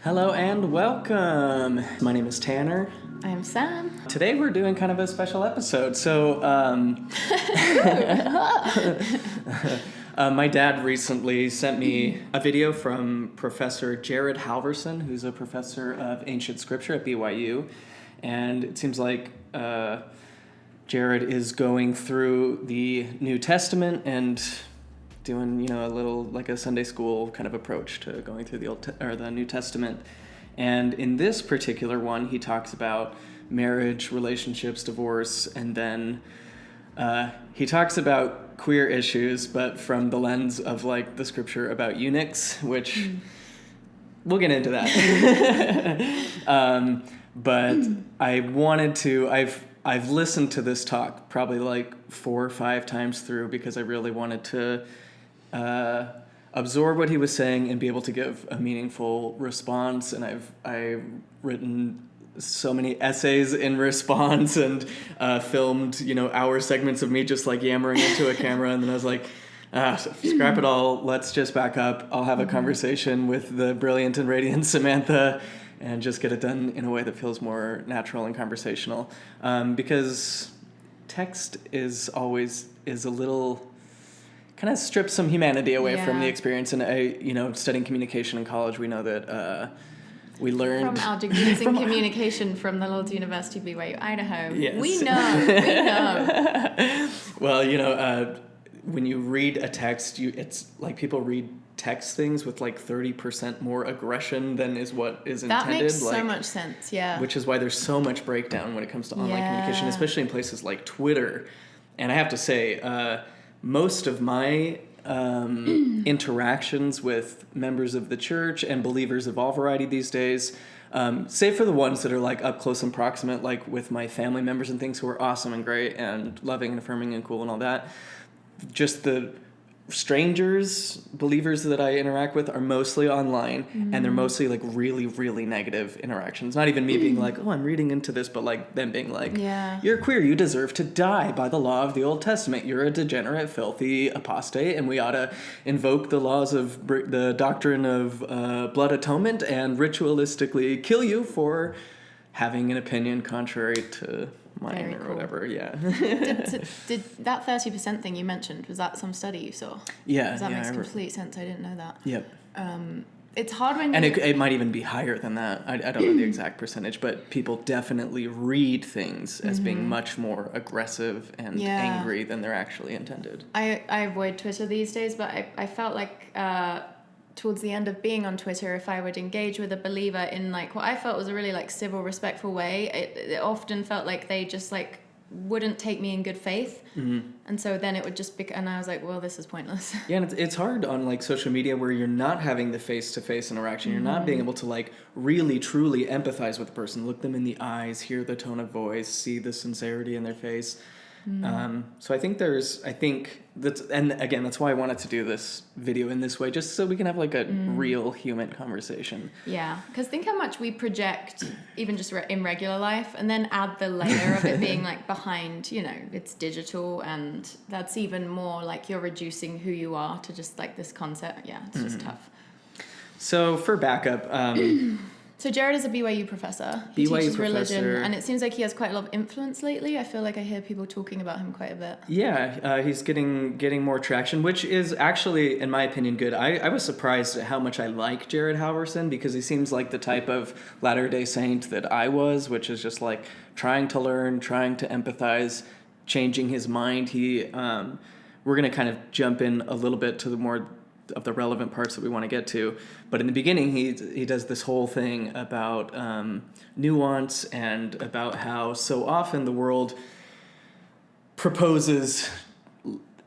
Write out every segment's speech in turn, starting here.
Hello and welcome. My name is Tanner. I'm Sam. Today we're doing kind of a special episode. So, my dad recently sent me a video from Professor Jared Halverson, who's a professor of ancient scripture at BYU. And it seems like Jared is going through the New Testament and doing, a little like a Sunday school kind of approach to going through the New Testament. And in this particular one, he talks about marriage, relationships, divorce, and then he talks about queer issues, but from the lens of like the scripture about eunuchs, which we'll get into that. But I've listened to this talk probably like 4 or 5 times through because I really wanted to absorb what he was saying and be able to give a meaningful response. And I've written so many essays in response and filmed, hour segments of me just like yammering into a camera. And then I was like, scrap it all. Let's just back up. I'll have a conversation with the brilliant and radiant Samantha and just get it done in a way that feels more natural and conversational. Because text is a little kind of strips some humanity away from the experience. And studying communication in college, we know that we learned from our degrees in communication from the Lord's University of BYU, Idaho. Yes. We know. Well, when you read a text, it's like people read text things with like 30% more aggression than is what is intended. That makes so much sense, yeah. Which is why there's so much breakdown when it comes to online communication, especially in places like Twitter. And I have to say, most of my interactions with members of the church and believers of all variety these days, save for the ones that are like up close and proximate, like with my family members and things who are awesome and great and loving and affirming and cool and all that, just the strangers, believers that I interact with are mostly online, and they're mostly like really, really negative interactions. Not even me being like, oh, I'm reading into this, but like them being like, you're queer, you deserve to die by the law of the Old Testament. You're a degenerate, filthy apostate, and we ought to invoke the laws of the doctrine of blood atonement and ritualistically kill you for having an opinion contrary to mine or whatever. Did that 30% thing you mentioned, was that some study you saw? Yeah. That makes complete sense. I didn't know that. Yep. It's hard when and it might even be higher than that. I don't know the exact percentage, but people definitely read things as being much more aggressive and angry than they're actually intended. I avoid Twitter these days, but I felt like towards the end of being on Twitter, if I would engage with a believer in like what I felt was a really like civil, respectful way, it often felt like they just like wouldn't take me in good faith. And so then it would just be, and I was like, well, this is pointless. Yeah, and it's hard on like social media where you're not having the face-to-face interaction. You're not being able to like really truly empathize with the person, look them in the eyes, hear the tone of voice, see the sincerity in their face. So I think that's, and again, that's why I wanted to do this video in this way, just so we can have like a real human conversation. Yeah, because think how much we project even just in regular life, and then add the layer of it being like behind, it's digital, and that's even more like you're reducing who you are to just like this concept. Yeah, it's just tough. So for backup, so Jared is a BYU professor. He teaches religion, and it seems like he has quite a lot of influence lately. I feel like I hear people talking about him quite a bit. Yeah, he's getting more traction, which is actually, in my opinion, good. I was surprised at how much I like Jared Halverson, because he seems like the type of Latter-day Saint that I was, which is just like trying to learn, trying to empathize, changing his mind. We're going to kind of jump in a little bit to the more of the relevant parts that we want to get to, but in the beginning he does this whole thing about nuance and about how so often the world proposes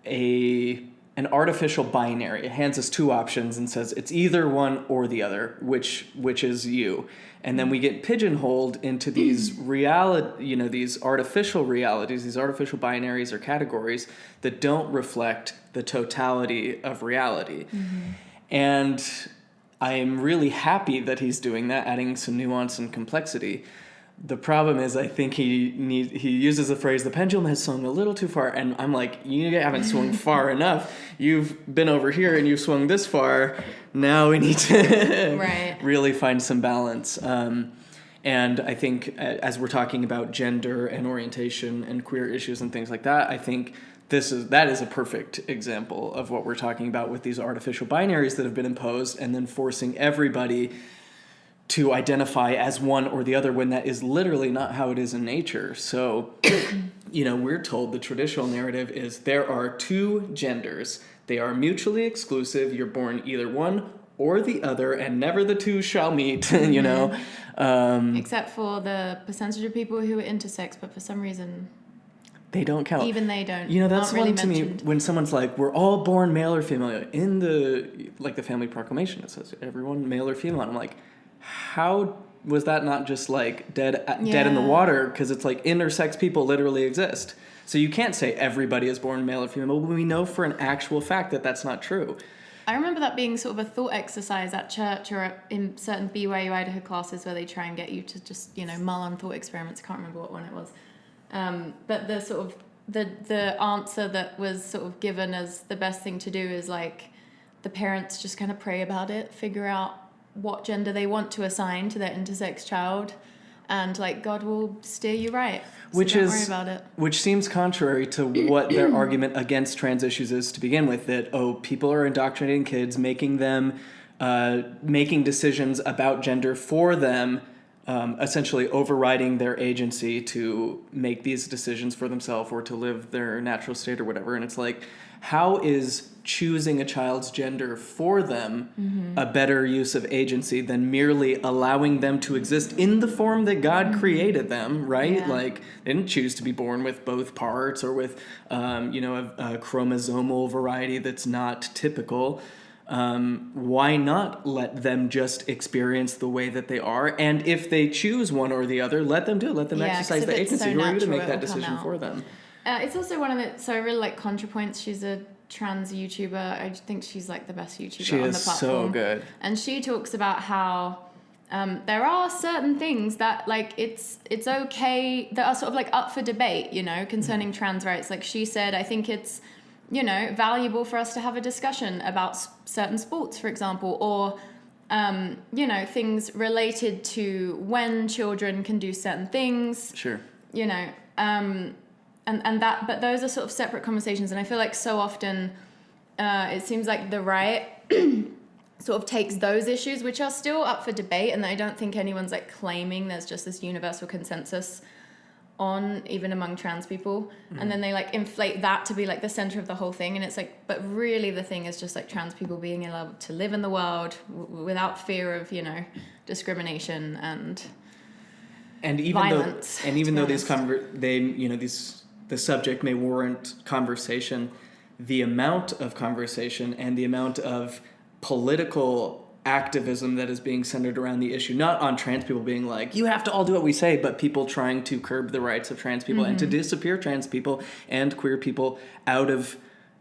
an artificial binary. It hands us 2 options and says it's either one or the other, which is you. And then we get pigeonholed into these these artificial realities, these artificial binaries or categories that don't reflect the totality of reality. And I am really happy that he's doing that, adding some nuance and complexity. The problem is, I think he uses the phrase, the pendulum has swung a little too far, and I'm like, you haven't swung far enough. You've been over here and you've swung this far. Now we need to Right. really find some balance. And I think as we're talking about gender and orientation and queer issues and things like that, I think that is a perfect example of what we're talking about with these artificial binaries that have been imposed and then forcing everybody to identify as one or the other when that is literally not how it is in nature. So, we're told the traditional narrative is there are two genders. They are mutually exclusive. You're born either one or the other, and never the two shall meet, Except for the percentage of people who are intersex, but for some reason... They don't count. Even they don't. That's really one to mentioned. Me when someone's like, we're all born male or female. In the family proclamation, it says everyone male or female. And I'm like, how was that not just like dead in the water? Because it's like intersex people literally exist. So you can't say everybody is born male or female. But we know for an actual fact that that's not true. I remember that being sort of a thought exercise at church or in certain BYU Idaho classes where they try and get you to just, mull on thought experiments. I can't remember what one it was. But the sort of the answer that was sort of given as the best thing to do is like the parents just kind of pray about it, figure out what gender they want to assign to their intersex child, and like God will steer you right. So don't worry about it. Which seems contrary to what their argument against trans issues is to begin with, that people are indoctrinating kids, making them making decisions about gender for them, essentially overriding their agency to make these decisions for themselves or to live their natural state or whatever. And it's like, how is choosing a child's gender for them a better use of agency than merely allowing them to exist in the form that God created them, right? Yeah. Like, they didn't choose to be born with both parts or with, a chromosomal variety that's not typical. Why not let them just experience the way that they are? And if they choose one or the other, let them do it. Let them exercise the agency. Who are you to make that decision for them? It's also one of the... So I really like ContraPoints. She's a trans YouTuber. I think she's like the best YouTuber on the platform. So good. And she talks about how there are certain things that like it's okay, that are sort of like up for debate, concerning trans rights. Like she said, I think it's valuable for us to have a discussion about certain sports, for example, or, things related to when children can do certain things. Sure. But those are sort of separate conversations. And I feel like so often it seems like the right sort of takes those issues, which are still up for debate, and I don't think anyone's like claiming there's just this universal consensus on, even among trans people, and then they like inflate that to be like the center of the whole thing, and it's like, but really the thing is just like trans people being allowed to live in the world without fear of discrimination and even violence, though the subject may warrant conversation, the amount of conversation and the amount of political activism that is being centered around the issue, not on trans people being like, you have to all do what we say, but people trying to curb the rights of trans people and to disappear trans people and queer people out of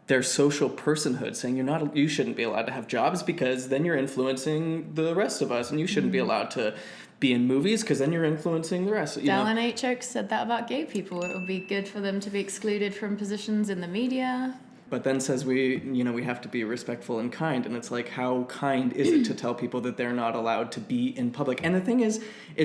their social personhood, saying you shouldn't be allowed to have jobs because then you're influencing the rest of us, and you shouldn't be allowed to be in movies because then you're influencing the rest. Dallin H. Oaks said that about gay people. It would be good for them to be excluded from positions in the media. But then says we have to be respectful and kind, and it's like, how kind is it to tell people that they're not allowed to be in public? And the thing is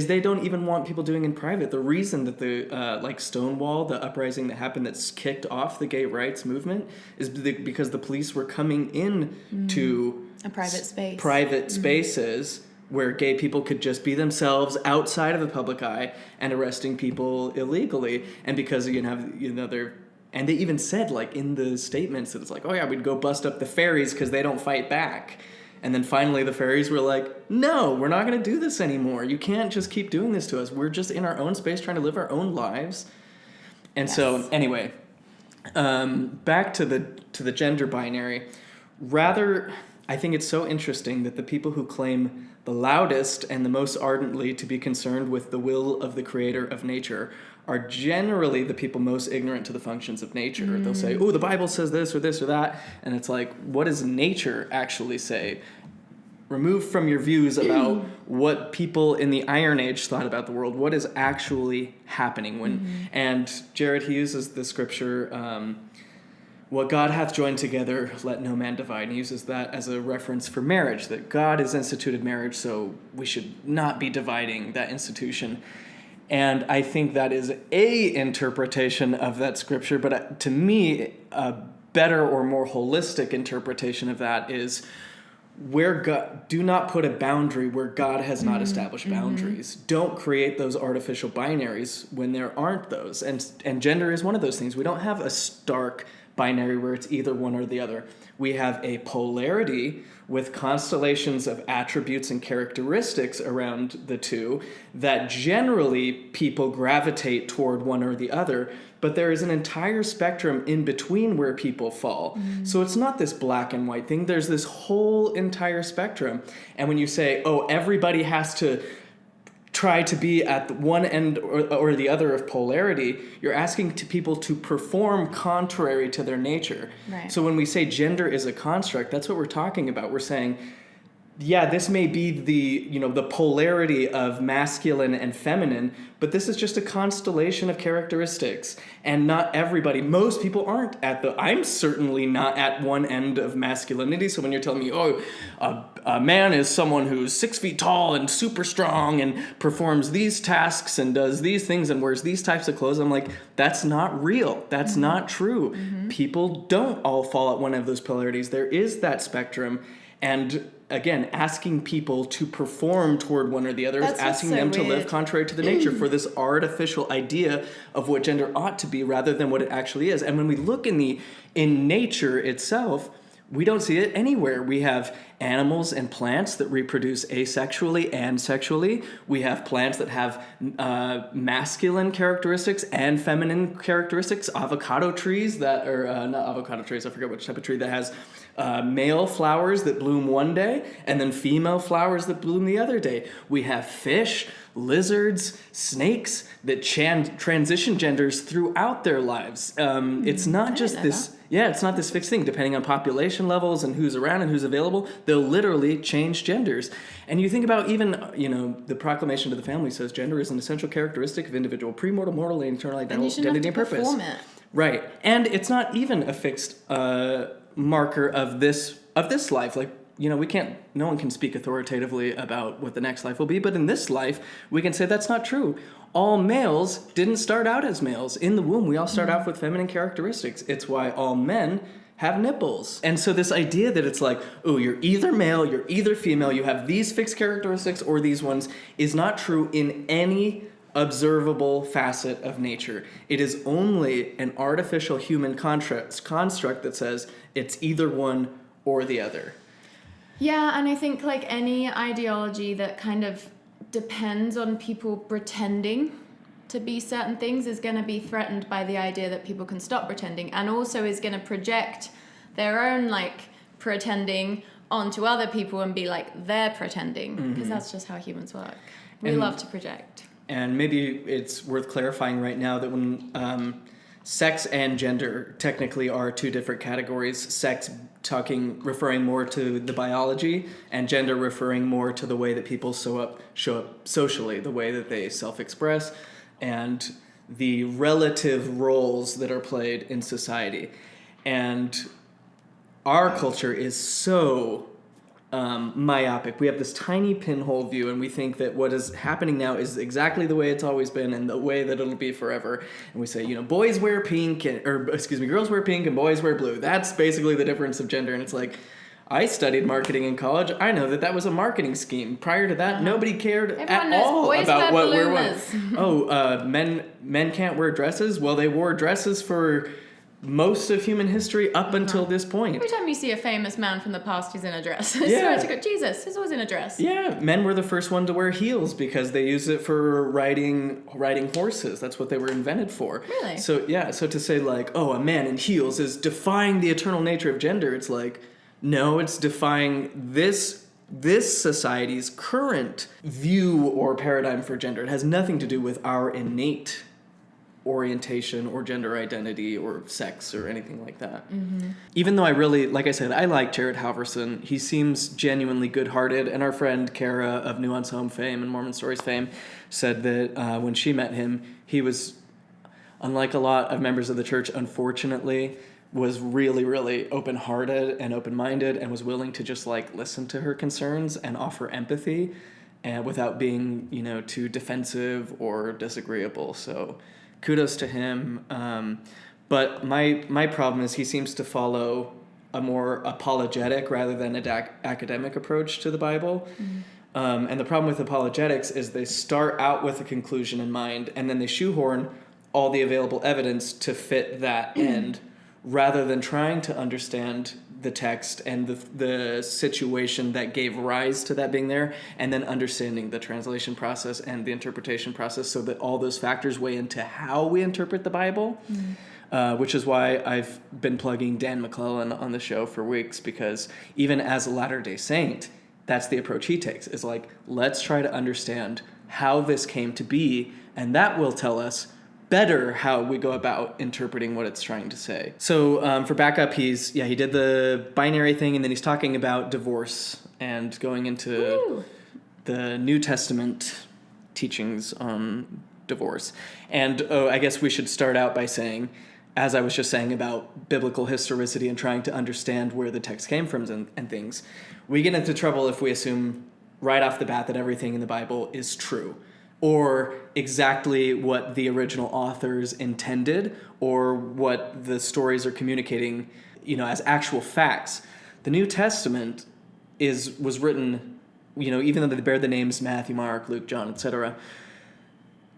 they don't even want people doing in private. The reason that the Stonewall, the uprising that happened that's kicked off the gay rights movement, is because the police were coming in to a private space, spaces where gay people could just be themselves outside of the public eye and arresting people illegally, and because they're. And they even said, like, in the statements that it's like, oh, yeah, we'd go bust up the ferries because they don't fight back. And then finally the ferries were like, no, we're not going to do this anymore. You can't just keep doing this to us. We're just in our own space trying to live our own lives. And so, anyway, back to the gender binary. Rather, I think it's so interesting that the people who claim the loudest and the most ardently to be concerned with the will of the creator of nature are generally the people most ignorant to the functions of nature. They'll say, oh, the Bible says this or that. And it's like, what does nature actually say? remove from your views about what people in the Iron Age thought about the world, what is actually happening when. And Jared, he uses the scripture, what God hath joined together, let no man divide. And he uses that as a reference for marriage, that God has instituted marriage, so we should not be dividing that institution. And I think that is a interpretation of that scripture, but to me, a better or more holistic interpretation of that is where God, do not put a boundary where God has not established boundaries. Don't create those artificial binaries when there aren't those. And gender is one of those things. We don't have a stark binary where it's either one or the other. We have a polarity with constellations of attributes and characteristics around the two that generally people gravitate toward one or the other, but there is an entire spectrum in between where people fall. So it's not this black and white thing. There's this whole entire spectrum. And when you say, oh, everybody has to try to be at one end or the other of polarity, you're asking people to perform contrary to their nature. Right. So when we say gender is a construct, that's what we're talking about. We're saying, yeah, this may be the polarity of masculine and feminine, but this is just a constellation of characteristics. And not everybody, most people aren't I'm certainly not at one end of masculinity. So when you're telling me, oh, a man is someone who's 6 feet tall and super strong and performs these tasks and does these things and wears these types of clothes, I'm like, that's not real. That's not true. People don't all fall at one of those polarities. There is that spectrum. And again, asking people to perform toward one or the other is asking them to live contrary to the nature for this artificial idea of what gender ought to be rather than what it actually is. And when we look in nature itself, we don't see it anywhere. We have animals and plants that reproduce asexually and sexually. We have plants that have masculine characteristics and feminine characteristics. Avocado trees that are, not avocado trees, I forget which type of tree that has male flowers that bloom one day and then female flowers that bloom the other day. We have fish, lizards, snakes that transition genders throughout their lives. It's not just this... Yeah, it's not this fixed thing. Depending on population levels and who's around and who's available, they'll literally change genders. And you think about even, the proclamation to the family says gender is an essential characteristic of individual pre-mortal, mortal, and eternal identity and purpose. Perform it. Right. And it's not even a fixed marker of this life. Like, no one can speak authoritatively about what the next life will be, but in this life, we can say that's not true. All males didn't start out as males. In the womb, we all start off with feminine characteristics. It's why all men have nipples. And so this idea that it's like, oh, you're either male, you're either female, you have these fixed characteristics or these ones, is not true in any observable facet of nature. It is only an artificial human construct that says it's either one or the other. Yeah, and I think like any ideology that kind of depends on people pretending to be certain things is going to be threatened by the idea that people can stop pretending, and also is going to project their own like pretending onto other people and be like they're pretending, because that's just how humans work. We love to project. And maybe it's worth clarifying right now that when sex and gender technically are two different categories. Sex referring more to the biology, and gender referring more to the way that people show up socially, the way that they self-express, and the relative roles that are played in society. And our culture is so myopic. We have this tiny pinhole view, and we think that what is happening now is exactly the way it's always been and the way that it'll be forever. And we say, boys wear pink, girls wear pink and boys wear blue. That's basically the difference of gender. And it's like, I studied marketing in college. I know that was a marketing scheme. Prior to that, nobody cared at all about what we're wearing. Men can't wear dresses. Well, they wore dresses for most of human history up until this point. Every time you see a famous man from the past who's in a dress, Jesus, he's always in a dress. Yeah, men were the first one to wear heels because they used it for riding horses. That's what they were invented for. Really? So to say like, oh, a man in heels is defying the eternal nature of gender, it's like, no, it's defying this society's current view or paradigm for gender. It has nothing to do with our innate orientation or gender identity or sex or anything like that. Even though I really, like I said, I like Jared Halverson. He seems genuinely good-hearted, and our friend Kara of Nuance Home fame and Mormon Stories fame said that when she met him, he was, unlike a lot of members of the church, unfortunately, was really, really open-hearted and open-minded and was willing to just like listen to her concerns and offer empathy and without being, too defensive or disagreeable. So kudos to him. But my problem is he seems to follow a more apologetic rather than an academic approach to the Bible. And the problem with apologetics is they start out with a conclusion in mind, and then they shoehorn all the available evidence to fit that end, rather than trying to understand the text and the situation that gave rise to that being there, and then understanding the translation process and the interpretation process so that all those factors weigh into how we interpret the Bible, which is why I've been plugging Dan McClellan on the show for weeks, because even as a Latter-day Saint, that's the approach he takes. Is like, let's try to understand how this came to be, and that will tell us better how we go about interpreting what it's trying to say. So for backup, he did the binary thing, and then he's talking about divorce and going into the New Testament teachings on divorce. And I guess we should start out by saying, as I was just saying about biblical historicity and trying to understand where the text came from and things, we get into trouble if we assume right off the bat that everything in the Bible is true, or exactly what the original authors intended, or what the stories are communicating, as actual facts. The New Testament was written, even though they bear the names Matthew, Mark, Luke, John, etc.,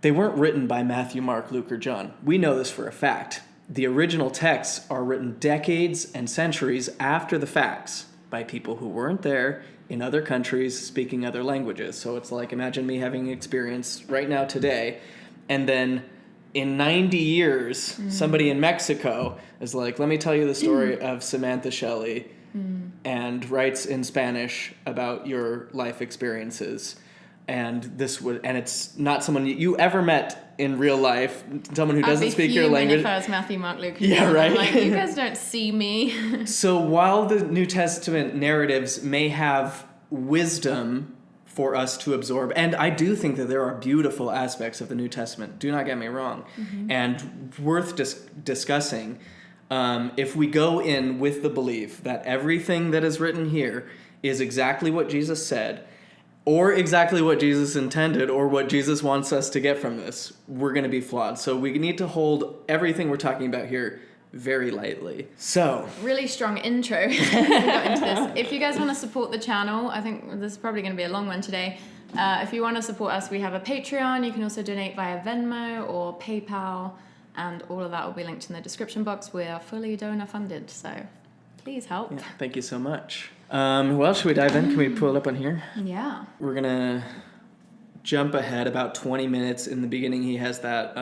they weren't written by Matthew, Mark, Luke, or John. We know this for a fact. The original texts are written decades and centuries after the facts by people who weren't there in other countries speaking other languages. So it's like, imagine me having an experience right now today, and then in 90 years, somebody in Mexico is like, let me tell you the story of Samantha Shelley, and writes in Spanish about your life experiences. And it's not someone you ever met in real life, someone who doesn't speak your language. If I was Matthew, Mark, Luke, yeah, right. I'm like, you guys don't see me. So while the New Testament narratives may have wisdom for us to absorb, and I do think that there are beautiful aspects of the New Testament, do not get me wrong, and worth discussing, if we go in with the belief that everything that is written here is exactly what Jesus said, or exactly what Jesus intended, or what Jesus wants us to get from this, we're going to be flawed. So we need to hold everything we're talking about here very lightly. So, really strong intro. We got into this. If you guys want to support the channel, I think this is probably going to be a long one today. If you want to support us, we have a Patreon. You can also donate via Venmo or PayPal, and all of that will be linked in the description box. We are fully donor funded, so please help. Yeah, thank you so much. Well, should we dive in? Can we pull it up on here? Yeah. We're going to jump ahead about 20 minutes. In the beginning, he has that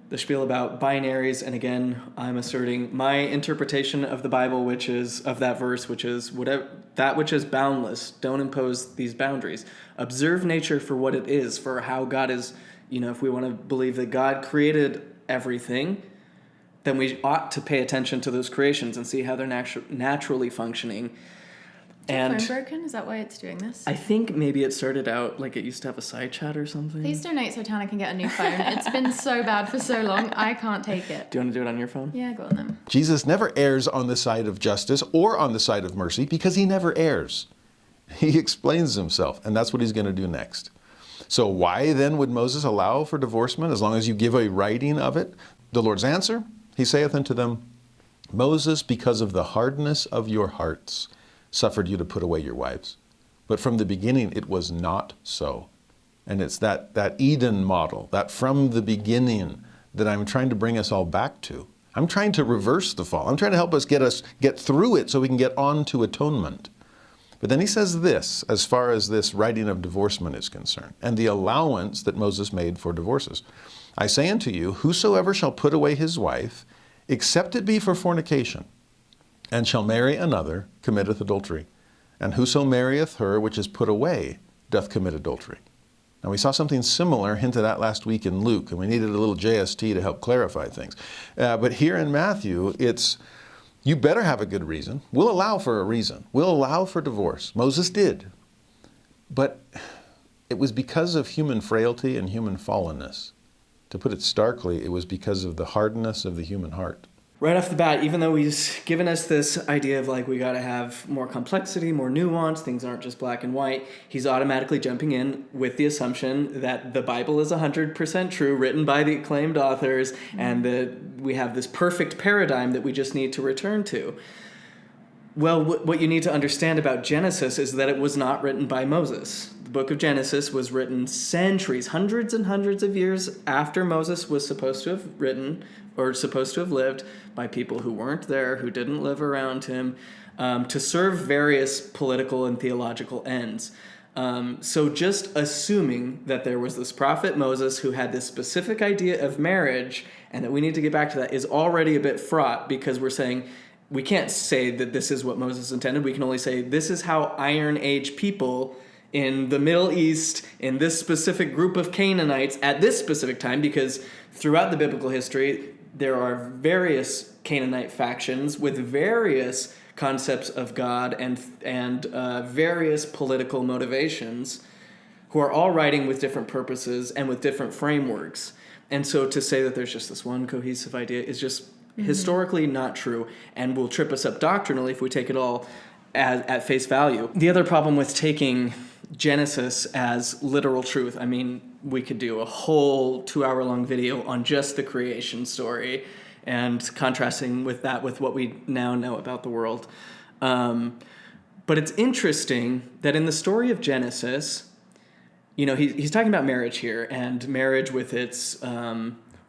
the spiel about binaries, and again, I'm asserting my interpretation of the Bible, which is of that verse, which is whatever that which is boundless. Don't impose these boundaries. Observe nature for what it is, for how God is. If we want to believe that God created everything, then we ought to pay attention to those creations and see how they're naturally functioning. Is your phone broken? Is that why it's doing this? I think maybe it started out like it used to have a side chat or something. Please donate so Tana can get a new phone. It's been so bad for so long. I can't take it. Do you want to do it on your phone? Yeah, go on then. Jesus never errs on the side of justice or on the side of mercy because he never errs. He explains himself, and that's what he's going to do next. So why then would Moses allow for divorcement as long as you give a writing of it? The Lord's answer, he saith unto them, Moses, because of the hardness of your hearts, suffered you to put away your wives. But from the beginning, it was not so. And it's that Eden model, that from the beginning, that I'm trying to bring us all back to. I'm trying to reverse the fall. I'm trying to help us get through it so we can get on to atonement. But then he says this, as far as this writing of divorcement is concerned, and the allowance that Moses made for divorces. I say unto you, whosoever shall put away his wife, except it be for fornication, and shall marry another, committeth adultery. And whoso marrieth her which is put away, doth commit adultery. Now, we saw something similar hinted at last week in Luke, and we needed a little JST to help clarify things. But here in Matthew, it's, you better have a good reason. We'll allow for a reason. We'll allow for divorce. Moses did. But it was because of human frailty and human fallenness. To put it starkly, it was because of the hardness of the human heart. Right off the bat, even though he's given us this idea of like we got to have more complexity, more nuance, things aren't just black and white, he's automatically jumping in with the assumption that the Bible is 100% true, written by the acclaimed authors, and that we have this perfect paradigm that we just need to return to. Well, what you need to understand about Genesis is that it was not written by Moses. The book of Genesis was written centuries, hundreds and hundreds of years after Moses was supposed to have written or supposed to have lived, by people who weren't there, who didn't live around him, to serve various political and theological ends. So just assuming that there was this prophet Moses who had this specific idea of marriage and that we need to get back to that is already a bit fraught, because we're saying we can't say that this is what Moses intended. We can only say this is how Iron Age people in the Middle East, in this specific group of Canaanites at this specific time, because throughout the biblical history, there are various Canaanite factions with various concepts of God and various political motivations, who are all writing with different purposes and with different frameworks. And so to say that there's just this one cohesive idea is just historically not true, and will trip us up doctrinally if we take it all at face value. The other problem with taking Genesis as literal truth, I mean, we could do a whole 2-hour-long video on just the creation story and contrasting with that with what we now know about the world. But it's interesting that in the story of Genesis, you know, he's talking about marriage here, and marriage with its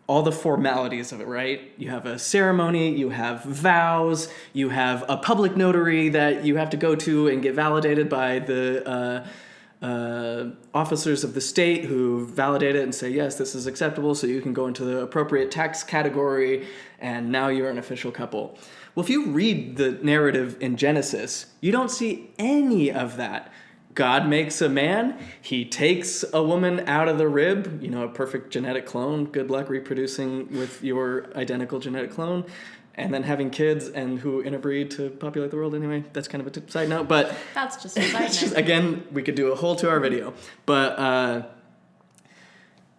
all the formalities of it, right? You have a ceremony, you have vows, you have a public notary that you have to go to and get validated by the officers of the state, who validate it and say, yes, this is acceptable, so you can go into the appropriate tax category, and now you're an official couple. Well, if you read the narrative in Genesis, you don't see any of that. God makes a man, he takes a woman out of the rib, you know, a perfect genetic clone. Good luck reproducing with your identical genetic clone, and then having kids and who interbreed to populate the world anyway. That's kind of a side note, but that's just a side note. Again, we could do a whole 2-hour video. But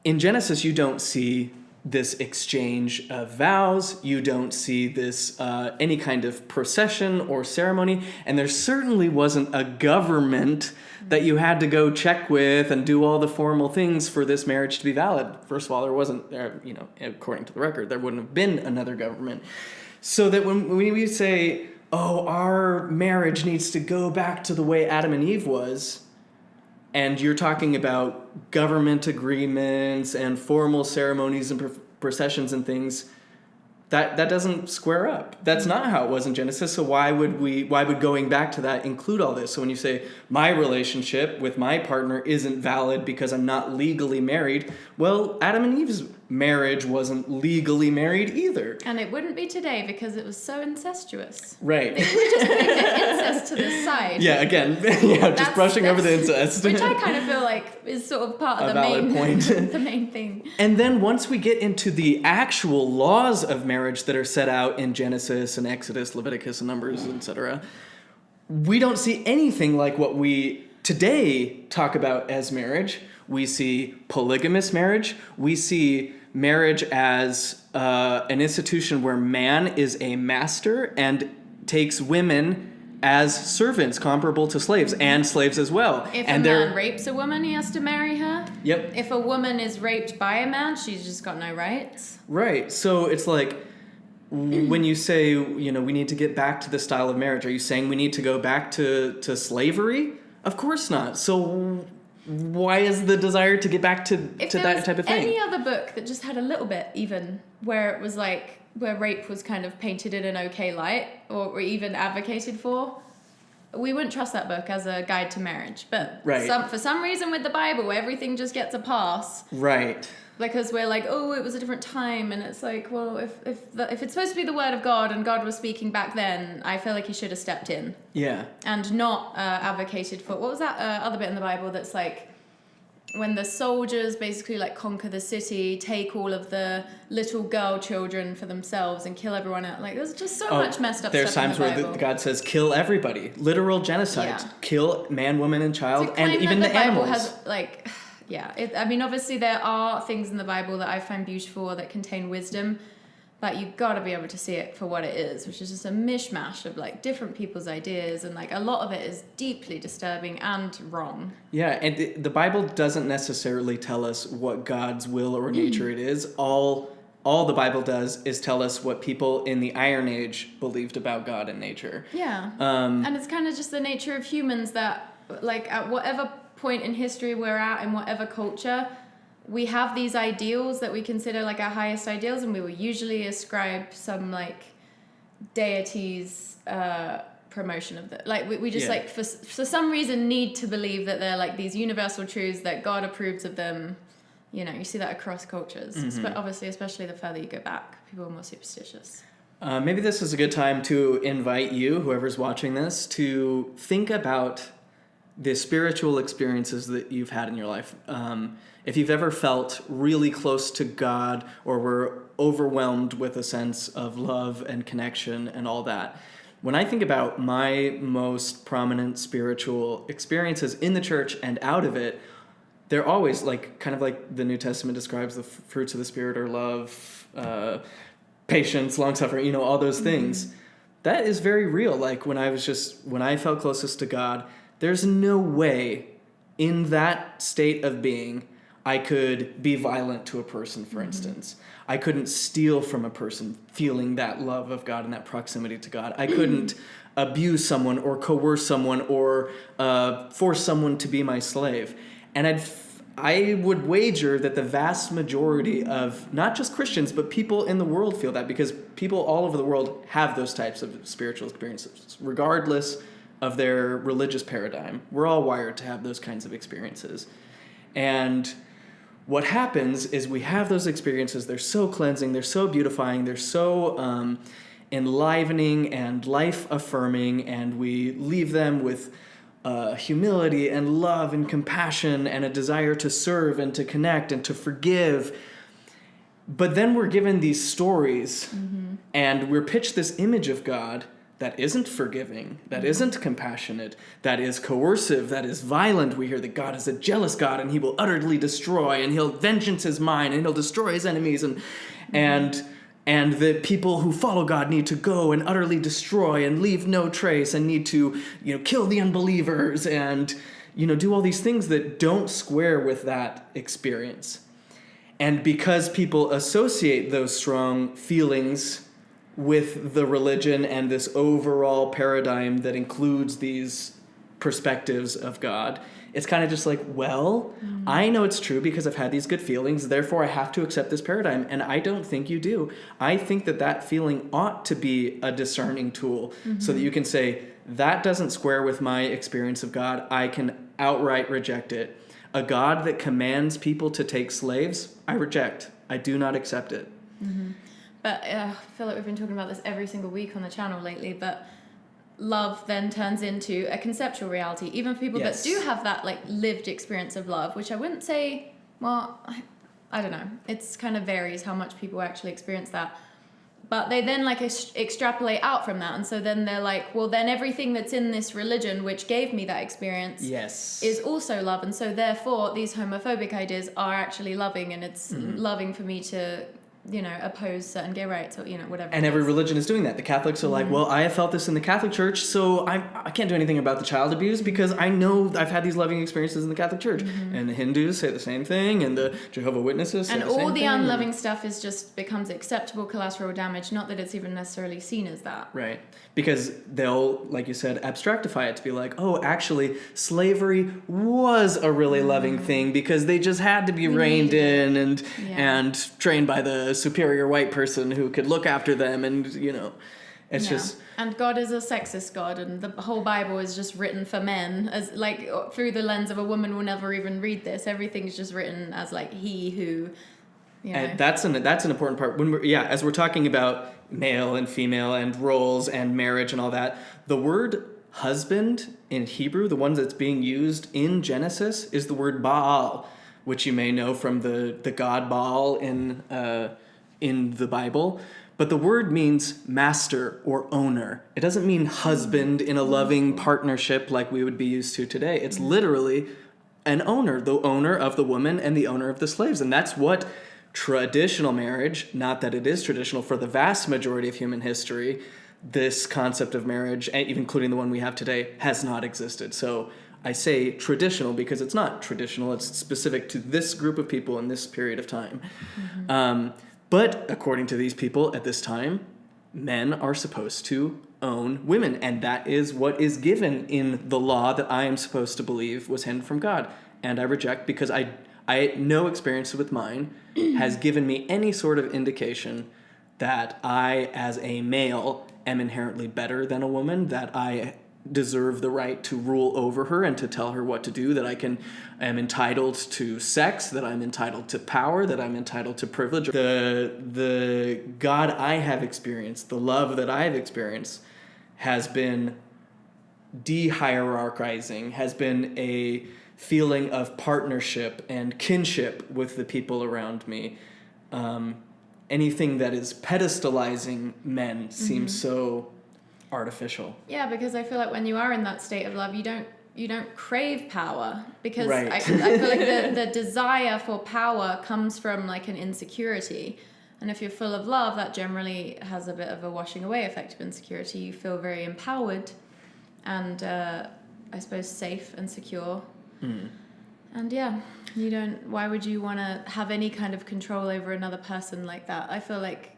in Genesis, you don't see this exchange of vows. You don't see this any kind of procession or ceremony, and there certainly wasn't a government that you had to go check with and do all the formal things for this marriage to be valid. First of all, there wasn't, you know, according to the record, there wouldn't have been another government. So that when we say, oh, our marriage needs to go back to the way Adam and Eve was, and you're talking about government agreements and formal ceremonies and processions and things, that doesn't square up. That's not how it was in Genesis. So why would going back to that include all this? So when you say my relationship with my partner isn't valid because I'm not legally married, well, Adam and Eve's marriage wasn't legally married either. And it wouldn't be today because it was so incestuous. Right. They were just putting the incest to the side. Yeah, again, just brushing over the incest. Which I kind of feel like is sort of part of the main point. the main thing. And then once we get into the actual laws of marriage that are set out in Genesis and Exodus, Leviticus and Numbers, etc., we don't see anything like what we today talk about as marriage. We see polygamous marriage. We see marriage as an institution where man is a master and takes women as servants comparable to slaves, and slaves as well. If and a man rapes a woman, he has to marry her. Yep. If a woman is raped by a man, she's just got no rights. Right. So it's like, when you say, you know, we need to get back to the style of marriage, are you saying we need to go back to slavery? Of course not. So why is the desire to get back to that type of thing? Any other book that just had a little bit, even where it was like, where rape was kind of painted in an okay light or even advocated for, we wouldn't trust that book as a guide to marriage. But right. For some reason with the Bible, everything just gets a pass. Right. Because we're like, oh, it was a different time, and it's like, well, if it's supposed to be the word of God and God was speaking back then, I feel like he should have stepped in. Yeah. And not advocated for, what was that other bit in the Bible that's like, when the soldiers basically like conquer the city, take all of the little girl children for themselves and kill everyone out. Like there's just so much messed up there's stuff in times the where Bible. God says kill everybody, literal genocide, Yeah. kill man, woman, and child, To claim and even that the Bible animals. has like, yeah. I mean, obviously there are things in the Bible that I find beautiful that contain wisdom, but you got to be able to see it for what it is, which is just a mishmash of like different people's ideas, and like a lot of it is deeply disturbing and wrong. Yeah, and the Bible doesn't necessarily tell us what God's will or nature it is. All the Bible does is tell us what people in the Iron Age believed about God and nature. Yeah. And it's kind of just the nature of humans that, like, at whatever point in history we're at, in whatever culture, we have these ideals that we consider like our highest ideals, and we will usually ascribe some like deity's promotion of that. Like we just like for some reason need to believe that they're like these universal truths that God approves of them. You know, you see that across cultures, but obviously, especially the further you go back, people are more superstitious. Maybe this is a good time to invite you, whoever's watching this, to think about the spiritual experiences that you've had in your life. If you've ever felt really close to God or were overwhelmed with a sense of love and connection and all that. When I think about my most prominent spiritual experiences in the church and out of it, they're always like kind of like the New Testament describes the fruits of the Spirit are love, patience, long-suffering, all those things. That is very real. Like when I felt closest to God, there's no way in that state of being I could be violent to a person, for instance. I couldn't steal from a person feeling that love of God and that proximity to God. I couldn't abuse someone or coerce someone or force someone to be my slave. And I would wager that the vast majority of not just Christians, but people in the world feel that, because people all over the world have those types of spiritual experiences, regardless of their religious paradigm. We're all wired to have those kinds of experiences. And what happens is we have those experiences. They're so cleansing. They're so beautifying. They're so enlivening and life-affirming. And we leave them with humility and love and compassion and a desire to serve and to connect and to forgive. But then we're given these stories and we're pitched this image of God that isn't forgiving, that isn't compassionate, that is coercive, that is violent. We hear that God is a jealous God and he will utterly destroy, and he'll vengeance his mind and he'll destroy his enemies, and the people who follow God need to go and utterly destroy and leave no trace and need to, kill the unbelievers and, do all these things that don't square with that experience. And because people associate those strong feelings with the religion and this overall paradigm that includes these perspectives of God, it's kind of just like, well, I know it's true because I've had these good feelings, therefore I have to accept this paradigm. And I don't think you do. I think that feeling ought to be a discerning tool so that you can say, that doesn't square with my experience of God. I can outright reject it. A God that commands people to take slaves, I reject. I do not accept it. But I feel like we've been talking about this every single week on the channel lately, but love then turns into a conceptual reality, even for people that do have that like lived experience of love, which I wouldn't say, well, I don't know. It's kind of varies how much people actually experience that. But they then like extrapolate out from that. And so then they're like, well, then everything that's in this religion, which gave me that experience, is also love. And so therefore these homophobic ideas are actually loving, and it's loving for me to, oppose certain gay rights or, whatever. And every religion is doing that. The Catholics are like, well, I have felt this in the Catholic Church, so I can't do anything about the child abuse because I know I've had these loving experiences in the Catholic Church. And the Hindus say the same thing, and the Jehovah's Witnesses say the same thing. And all the unloving stuff becomes acceptable collateral damage, not that it's even necessarily seen as that. Right. Because they'll, like you said, abstractify it to be like, oh, actually, slavery was a really loving thing because they just had to be reined in and trained by the superior white person who could look after them, and it's just. And God is a sexist God, and the whole Bible is just written for men, as like through the lens of a woman will never even read this. Everything's just written as like he who. And that's an important part when as we're talking about male and female and roles and marriage and all that. The word husband in Hebrew, the one that's being used in Genesis, is the word Baal. which you may know from the god Baal in the Bible. But the word means master or owner. It doesn't mean husband in a loving partnership like we would be used to today. It's literally an owner, the owner of the woman and the owner of the slaves. And that's what traditional marriage, not that it is traditional for the vast majority of human history, this concept of marriage, even including the one we have today, has not existed. So I say traditional because it's not traditional. It's specific to this group of people in this period of time. But according to these people at this time, men are supposed to own women. And that is what is given in the law that I am supposed to believe was handed from God. And I reject because I no experience with mine has given me any sort of indication that I, as a male, am inherently better than a woman, that I deserve the right to rule over her and to tell her what to do, that am entitled to sex, that I'm entitled to power, that I'm entitled to privilege. The God I have experienced, the love that I have experienced, has been de-hierarchizing, has been a feeling of partnership and kinship with the people around me. Anything that is pedestalizing men seems so artificial. Yeah, because I feel like when you are in that state of love, you don't crave power, because Right. I feel like the desire for power comes from like an insecurity. And if you're full of love, that generally has a bit of a washing away effect of insecurity. You feel very empowered and I suppose safe and secure. And yeah, why would you want to have any kind of control over another person like that? I feel like,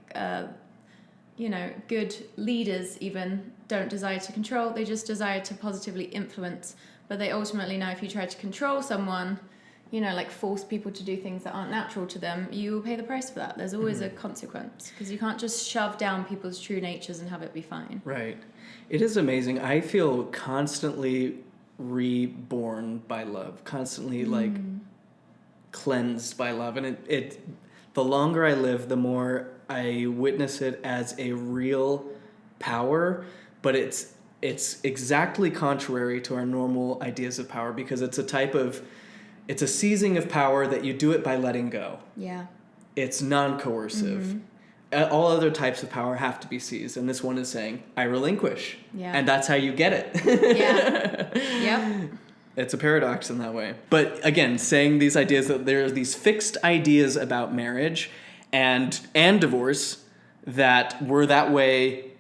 good leaders even don't desire to control, they just desire to positively influence. But they ultimately know if you try to control someone, like force people to do things that aren't natural to them, you will pay the price for that. There's always a consequence, because you can't just shove down people's true natures and have it be fine. Right. It is amazing. I feel constantly reborn by love, constantly like cleansed by love. And it the longer I live, the more I witness it as a real power, but it's exactly contrary to our normal ideas of power, because it's a seizing of power that you do it by letting go. Yeah. It's non-coercive. All other types of power have to be seized, and this one is saying, I relinquish. Yeah. And that's how you get it. Yeah. Yep. It's a paradox in that way. But again, saying these ideas that there are these fixed ideas about marriage and divorce that were that way,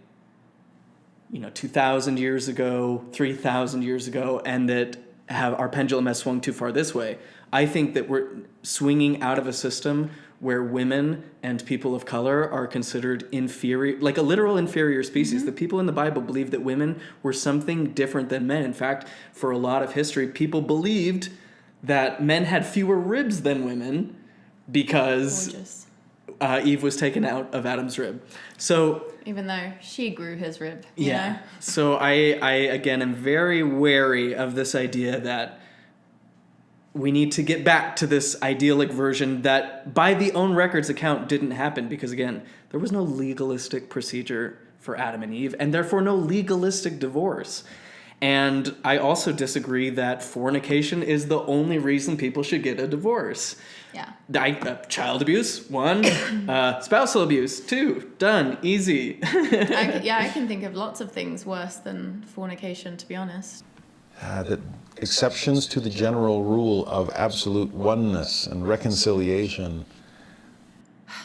2,000 years ago, 3,000 years ago, and that our pendulum has swung too far this way. I think that we're swinging out of a system where women and people of color are considered inferior, like a literal inferior species. The people in the Bible believed that women were something different than men. In fact, for a lot of history, people believed that men had fewer ribs than women because Eve was taken out of Adam's rib. So even though she grew his rib, yeah. So I again am very wary of this idea that we need to get back to this idyllic version that, by the own record's account, didn't happen, because, again, there was no legalistic procedure for Adam and Eve, and therefore no legalistic divorce. And I also disagree that fornication is the only reason people should get a divorce. Yeah. Child abuse, 1. Spousal abuse, 2. Done. Easy. I can think of lots of things worse than fornication, to be honest. That exceptions to the general rule of absolute oneness and reconciliation.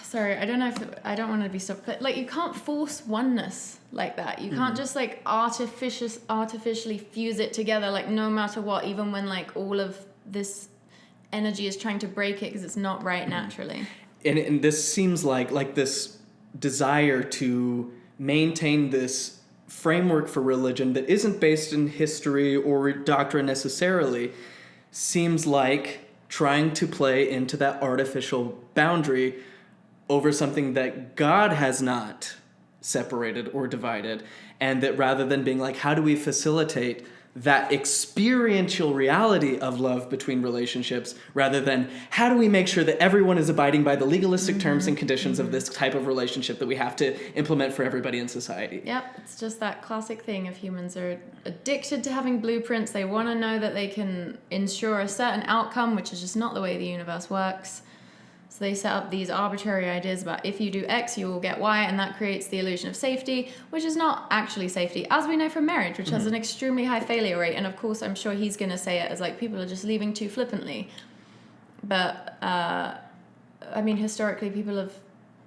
Sorry, I don't know I don't want to be stopped, but like you can't force oneness like that. You can't just like artificially fuse it together, like no matter what, even when like all of this energy is trying to break it because it's not right naturally. And this seems like this desire to maintain this framework for religion that isn't based in history or doctrine necessarily seems like trying to play into that artificial boundary over something that God has not separated or divided, and that rather than being like, how do we facilitate that experiential reality of love between relationships rather than how do we make sure that everyone is abiding by the legalistic terms and conditions of this type of relationship that we have to implement for everybody in society. Yep, it's just that classic thing of humans are addicted to having blueprints. They want to know that they can ensure a certain outcome, which is just not the way the universe works. So they set up these arbitrary ideas about if you do X, you will get Y, and that creates the illusion of safety, which is not actually safety, as we know from marriage, which has an extremely high failure rate. And of course, I'm sure he's going to say it as like people are just leaving too flippantly. But, I mean, historically, people have,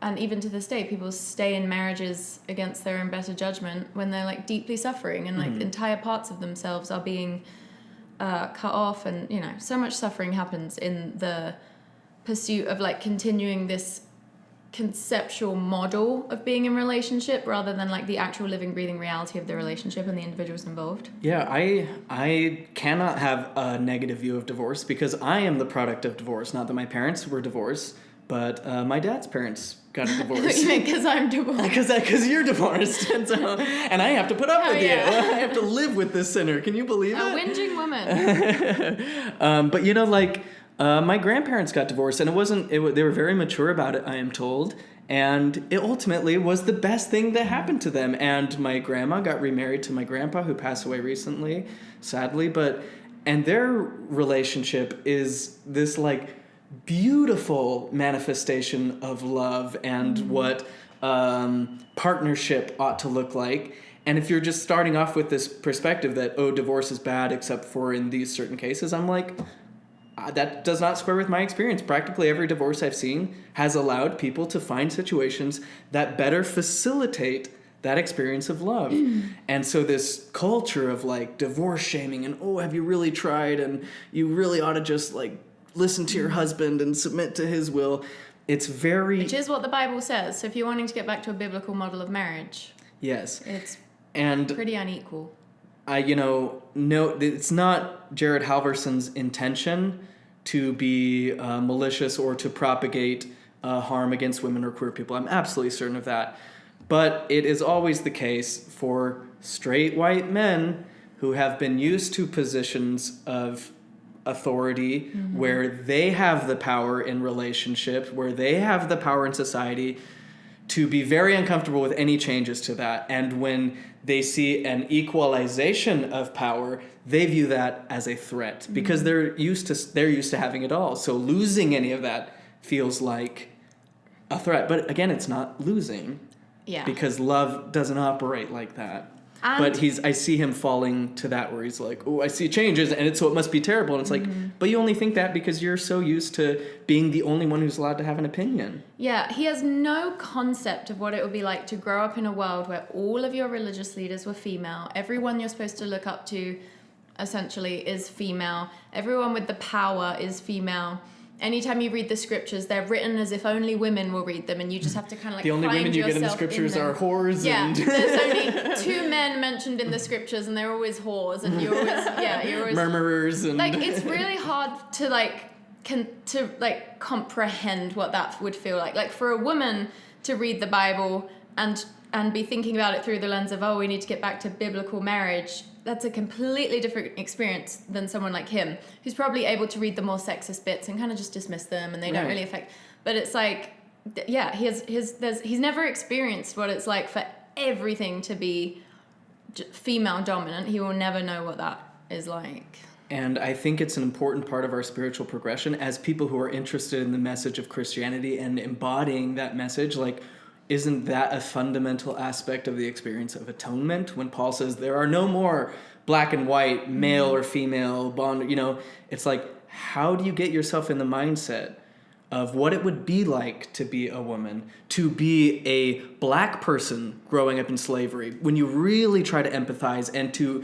and even to this day, people stay in marriages against their own better judgment when they're like deeply suffering and like entire parts of themselves are being cut off. And, you know, so much suffering happens in the pursuit of like continuing this conceptual model of being in relationship rather than like the actual living, breathing reality of the relationship and the individuals involved. Yeah, I cannot have a negative view of divorce because I am the product of divorce. Not that my parents were divorced, but my dad's parents got a divorce. Because I'm divorced. Because you're divorced, and I have to put up with you. I have to live with this sinner. Can you believe it? A whinging woman. But you know, like. My grandparents got divorced, and they were very mature about it, I am told, and it ultimately was the best thing that happened to them. And my grandma got remarried to my grandpa, who passed away recently, sadly, and their relationship is this like beautiful manifestation of love and what partnership ought to look like. And if you're just starting off with this perspective that, oh, divorce is bad except for in these certain cases, I'm like, that does not square with my experience. Practically every divorce I've seen has allowed people to find situations that better facilitate that experience of love. And so this culture of like divorce shaming and, oh, have you really tried? And you really ought to just like listen to your husband and submit to his will. It's very... Which is what the Bible says. So if you're wanting to get back to a biblical model of marriage... Yes. It's and pretty unequal. No, it's not Jared Halverson's intention to be malicious or to propagate harm against women or queer people. I'm absolutely certain of that. But it is always the case for straight white men who have been used to positions of authority where they have the power in relationships, where they have the power in society, to be very uncomfortable with any changes to that. And when they see an equalization of power, they view that as a threat because they're used to having it all. So losing any of that feels like a threat. But again, it's not losing. Yeah. Because love doesn't operate like that. And but I see him falling to that where he's like, oh, I see changes, and so it must be terrible. And it's like, but you only think that because you're so used to being the only one who's allowed to have an opinion. Yeah, he has no concept of what it would be like to grow up in a world where all of your religious leaders were female. Everyone you're supposed to look up to, essentially, is female. Everyone with the power is female. Anytime you read the scriptures, they're written as if only women will read them, and you just have to kind of like the only find women you get in the yourself scriptures in are them. whores. Yeah, And there's only 2 men mentioned in the scriptures, and they're always whores, and you're always murmurers, and like it's really hard to comprehend what that would feel like. Like for a woman to read the Bible and be thinking about it through the lens of, oh, we need to get back to biblical marriage. That's a completely different experience than someone like him, who's probably able to read the more sexist bits and kind of just dismiss them, and they don't really affect. But it's like, yeah, he's never experienced what it's like for everything to be female dominant. He will never know what that is like. And I think it's an important part of our spiritual progression as people who are interested in the message of Christianity and embodying that message. Like, isn't that a fundamental aspect of the experience of atonement? When Paul says there are no more black and white, male or female, bond, it's like, how do you get yourself in the mindset of what it would be like to be a woman, to be a black person growing up in slavery, when you really try to empathize and to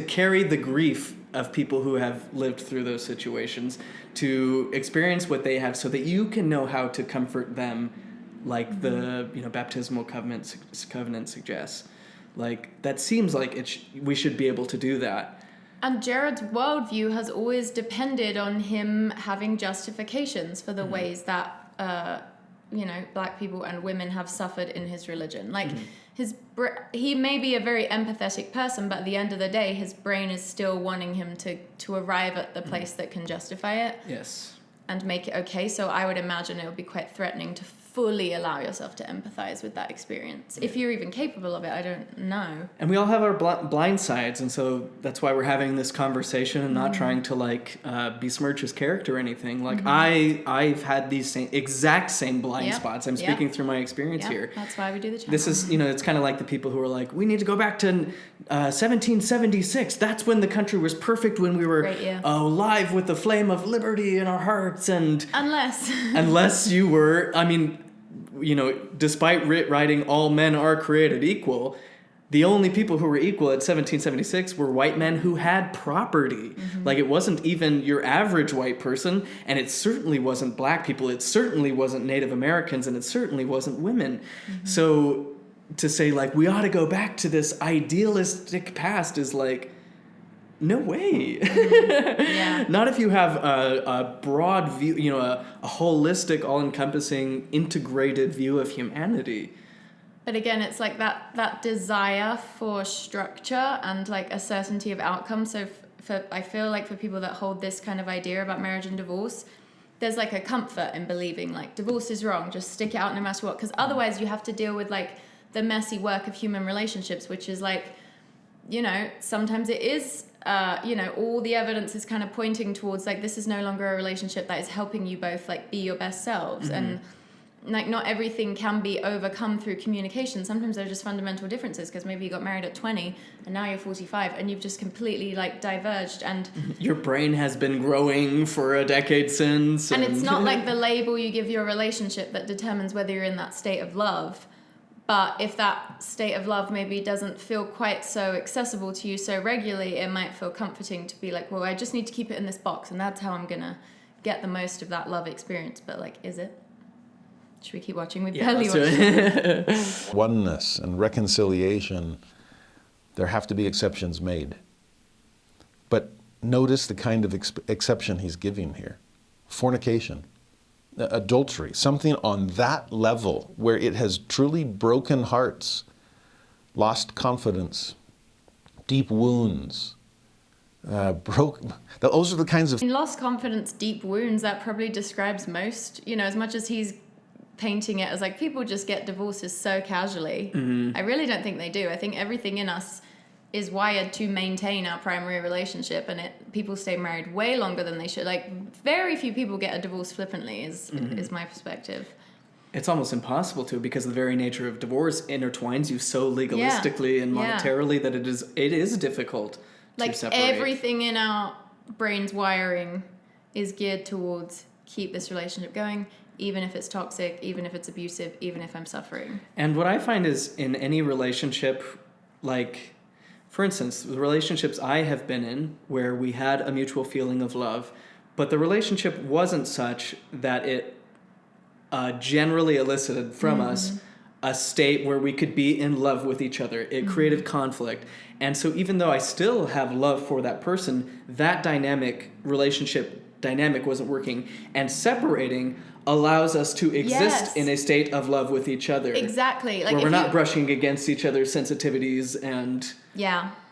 carry the grief of people who have lived through those situations, to experience what they have so that you can know how to comfort them, like the baptismal covenant suggests. Like, that seems like we should be able to do that. And Jared's worldview has always depended on him having justifications for the ways that black people and women have suffered in his religion. Like, he may be a very empathetic person, but at the end of the day, his brain is still wanting him to arrive at the place that can justify it. Yes. And make it okay. So I would imagine it would be quite threatening to fully allow yourself to empathize with that experience. If you're even capable of it, I don't know. And we all have our blind sides, and so that's why we're having this conversation and not trying to like besmirch his character or anything. Like I've had these exact same blind spots. I'm speaking through my experience here. That's why we do the channel. This is, it's kind of like the people who are like, we need to go back to 1776. That's when the country was perfect, when we were alive with the flame of liberty in our hearts. And unless you were, despite writing all men are created equal, the only people who were equal at 1776 were white men who had property. Like, it wasn't even your average white person, and it certainly wasn't black people, it certainly wasn't Native Americans, and it certainly wasn't women. So to say, like, we ought to go back to this idealistic past is like, no way. Not if you have a broad view, a holistic, all-encompassing, integrated view of humanity. But again, it's like that desire for structure and like a certainty of outcome. So I feel like for people that hold this kind of idea about marriage and divorce, there's like a comfort in believing like divorce is wrong, just stick it out no matter what. Because otherwise you have to deal with like the messy work of human relationships, which is like, sometimes it is, all the evidence is kind of pointing towards like, this is no longer a relationship that is helping you both like be your best selves. And like, not everything can be overcome through communication. Sometimes there are just fundamental differences, because maybe you got married at 20 and now you're 45 and you've just completely like diverged, and your brain has been growing for a decade since. And it's not like the label you give your relationship that determines whether you're in that state of love. But if that state of love maybe doesn't feel quite so accessible to you so regularly, it might feel comforting to be like, well, I just need to keep it in this box, and that's how I'm going to get the most of that love experience. But like, is it? Should we keep watching? We barely watch. Oneness and reconciliation, there have to be exceptions made. But notice the kind of exception he's giving here. Fornication. Adultery, something on that level where it has truly broken hearts, lost confidence, deep wounds, those are the kinds of... Lost confidence, deep wounds, that probably describes most, as much as he's painting it as like people just get divorces so casually. I really don't think they do. I think everything in us is wired to maintain our primary relationship, and people stay married way longer than they should. Like, very few people get a divorce flippantly is my perspective. It's almost impossible to, because the very nature of divorce intertwines you so legalistically and monetarily that it is difficult to separate. Everything in our brain's wiring is geared towards keep this relationship going, even if it's toxic, even if it's abusive, even if I'm suffering. And what I find is in any relationship, like, for instance, the relationships I have been in where we had a mutual feeling of love, but the relationship wasn't such that it generally elicited from us a state where we could be in love with each other. It created conflict. And so even though I still have love for that person, that relationship dynamic wasn't working. And separating allows us to exist in a state of love with each other. Exactly. Like, where we're not brushing against each other's sensitivities and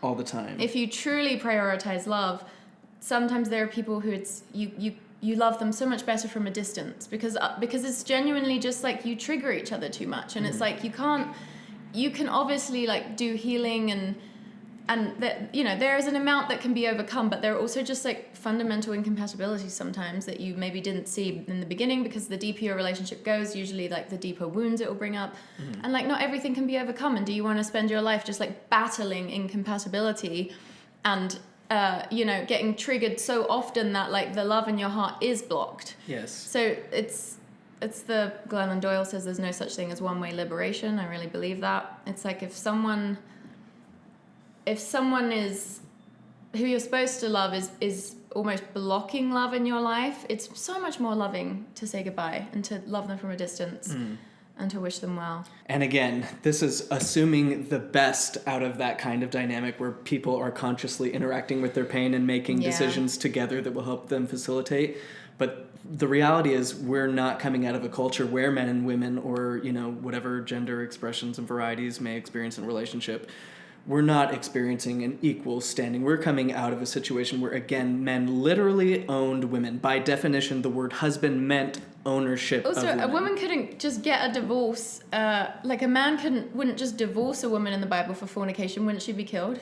all the time. If you truly prioritize love, sometimes there are people who you love them so much better from a distance, because it's genuinely just like you trigger each other too much, and it's like you can obviously like do healing and that, there is an amount that can be overcome, but there are also just like fundamental incompatibilities sometimes that you maybe didn't see in the beginning, because the deeper your relationship goes, usually like the deeper wounds it will bring up. And like, not everything can be overcome. And do you want to spend your life just like battling incompatibility and getting triggered so often that like the love in your heart is blocked? Yes. So it's the Glennon Doyle says there's no such thing as one-way liberation. I really believe that. It's like if someone is who you're supposed to love is almost blocking love in your life, it's so much more loving to say goodbye and to love them from a distance and to wish them well. And again, this is assuming the best out of that kind of dynamic where people are consciously interacting with their pain and making decisions together that will help them facilitate. But the reality is we're not coming out of a culture where men and women, or, whatever gender expressions and varieties may experience in a relationship, we're not experiencing an equal standing. We're coming out of a situation where, again, men literally owned women. By definition, the word husband meant ownership Also, of women. a woman couldn't just get a divorce. Like a man wouldn't just divorce a woman in the Bible for fornication. Wouldn't she be killed?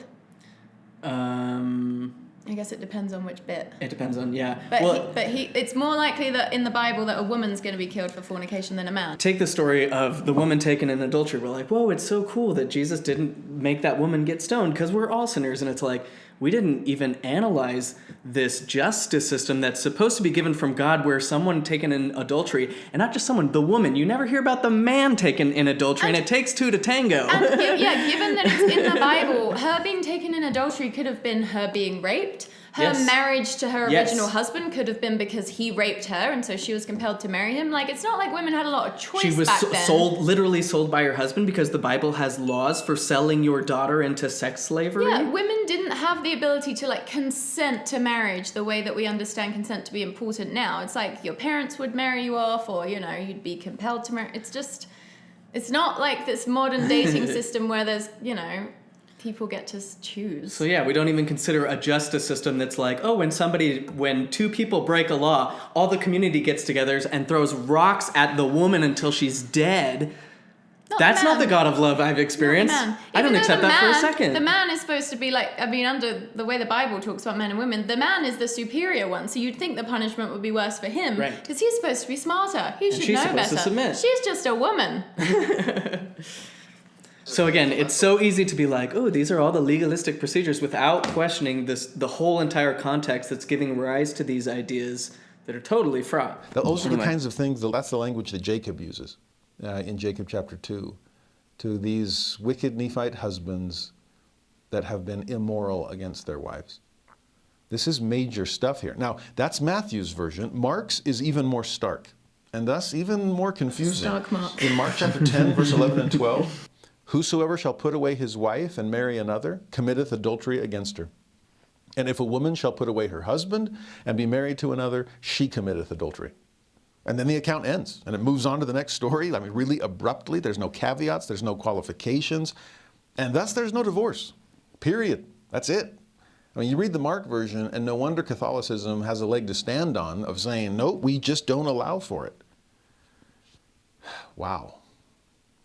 I guess it depends on which bit. It depends on, yeah. But it's more likely that in the Bible that a woman's going to be killed for fornication than a man. Take the story of the woman taken in adultery. We're like, whoa, it's so cool that Jesus didn't make that woman get stoned because we're all sinners. And it's like, we didn't even analyze this justice system that's supposed to be given from God, where someone taken in adultery, and not just someone, the woman, you never hear about the man taken in adultery, and it takes two to tango. And given that it's in the Bible, her being taken in adultery could have been her being raped. Her marriage to her original husband could have been because he raped her, and so she was compelled to marry him. Like, it's not like women had a lot of choice She was back then. literally sold by her husband, because the Bible has laws for selling your daughter into sex slavery. Yeah, women didn't have the ability to, like, consent to marriage the way that we understand consent to be important now. It's like your parents would marry you off, or, you'd be compelled to marry. It's not like this modern dating system where there's, people get to choose. So yeah, we don't even consider a justice system that's like, oh, when two people break a law, all the community gets together and throws rocks at the woman until she's dead. That's not the God of love I've experienced. I don't accept that for a second. The man is supposed to be under the way the Bible talks about men and women, the man is the superior one. So you'd think the punishment would be worse for him. Right. Because he's supposed to be smarter. He should she's know supposed better. to submit. She's just a woman. So again, it's so easy to be like, oh, these are all the legalistic procedures, without questioning the whole entire context that's giving rise to these ideas that are totally fraught. Those are the kinds of things, that's the language that Jacob uses in Jacob chapter 2, to these wicked Nephite husbands that have been immoral against their wives. This is major stuff here. Now, that's Matthew's version. Mark's is even more stark, and thus even more confusing. Stark Mark. In Mark chapter 10, verse 11 and 12, whosoever shall put away his wife and marry another committeth adultery against her. And if a woman shall put away her husband and be married to another, she committeth adultery. And then the account ends, and it moves on to the next story. Really abruptly. There's no caveats, there's no qualifications, and thus there's no divorce. Period. That's it. You read the Mark version, and no wonder Catholicism has a leg to stand on of saying, no, we just don't allow for it. Wow.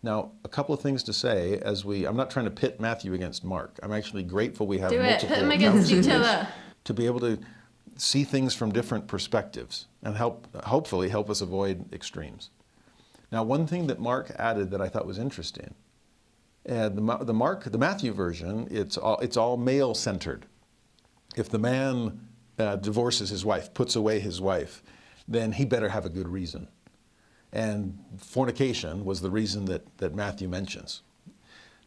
Now, a couple of things to say I'm not trying to pit Matthew against Mark. I'm actually grateful we have multiple Put them against each accounts other. to be able to see things from different perspectives and hopefully help us avoid extremes. Now, one thing that Mark added that I thought was interesting, the Matthew version, it's all male-centered. If the man divorces his wife, puts away his wife, then he better have a good reason. And fornication was the reason that Matthew mentions.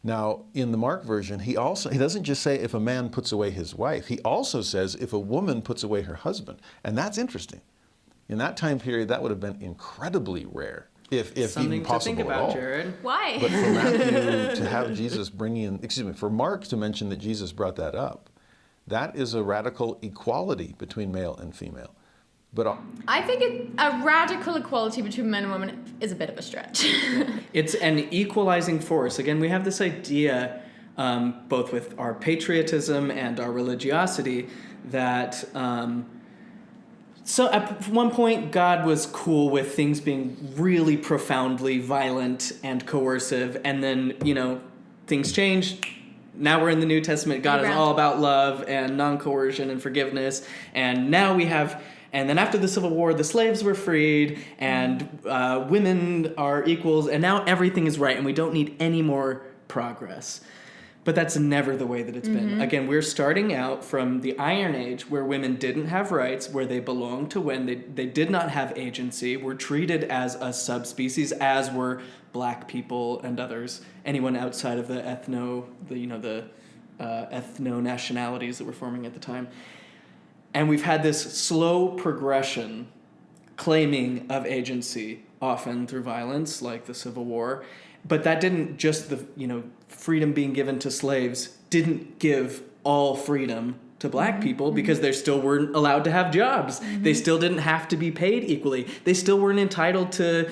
Now, in the Mark version, he doesn't just say if a man puts away his wife, he also says if a woman puts away her husband. And that's interesting. In that time period, that would have been incredibly rare, if even possible to think about, at all. Jared. Why? But for Matthew to have Jesus for Mark to mention that Jesus brought that up, that is a radical equality between male and female. But I think a radical equality between men and women is a bit of a stretch. It's an equalizing force. Again, we have this idea, both with our patriotism and our religiosity, that so at one point God was cool with things being really profoundly violent and coercive, and then, things changed. Now we're in the New Testament. God is all about love and non-coercion and forgiveness, and now we have... And then after the Civil War, the slaves were freed, and women are equals, and now everything is right, and we don't need any more progress. But that's never the way that it's been. Again, we're starting out from the Iron Age, where women didn't have rights, where they belonged to men. They did not have agency, were treated as a subspecies, as were black people and others, anyone outside of the ethno-nationalities that were forming at the time. And we've had this slow progression, claiming of agency, often through violence, like the Civil War. But that didn't freedom being given to slaves didn't give all freedom to black people because they still weren't allowed to have jobs. They still didn't have to be paid equally. They still weren't entitled to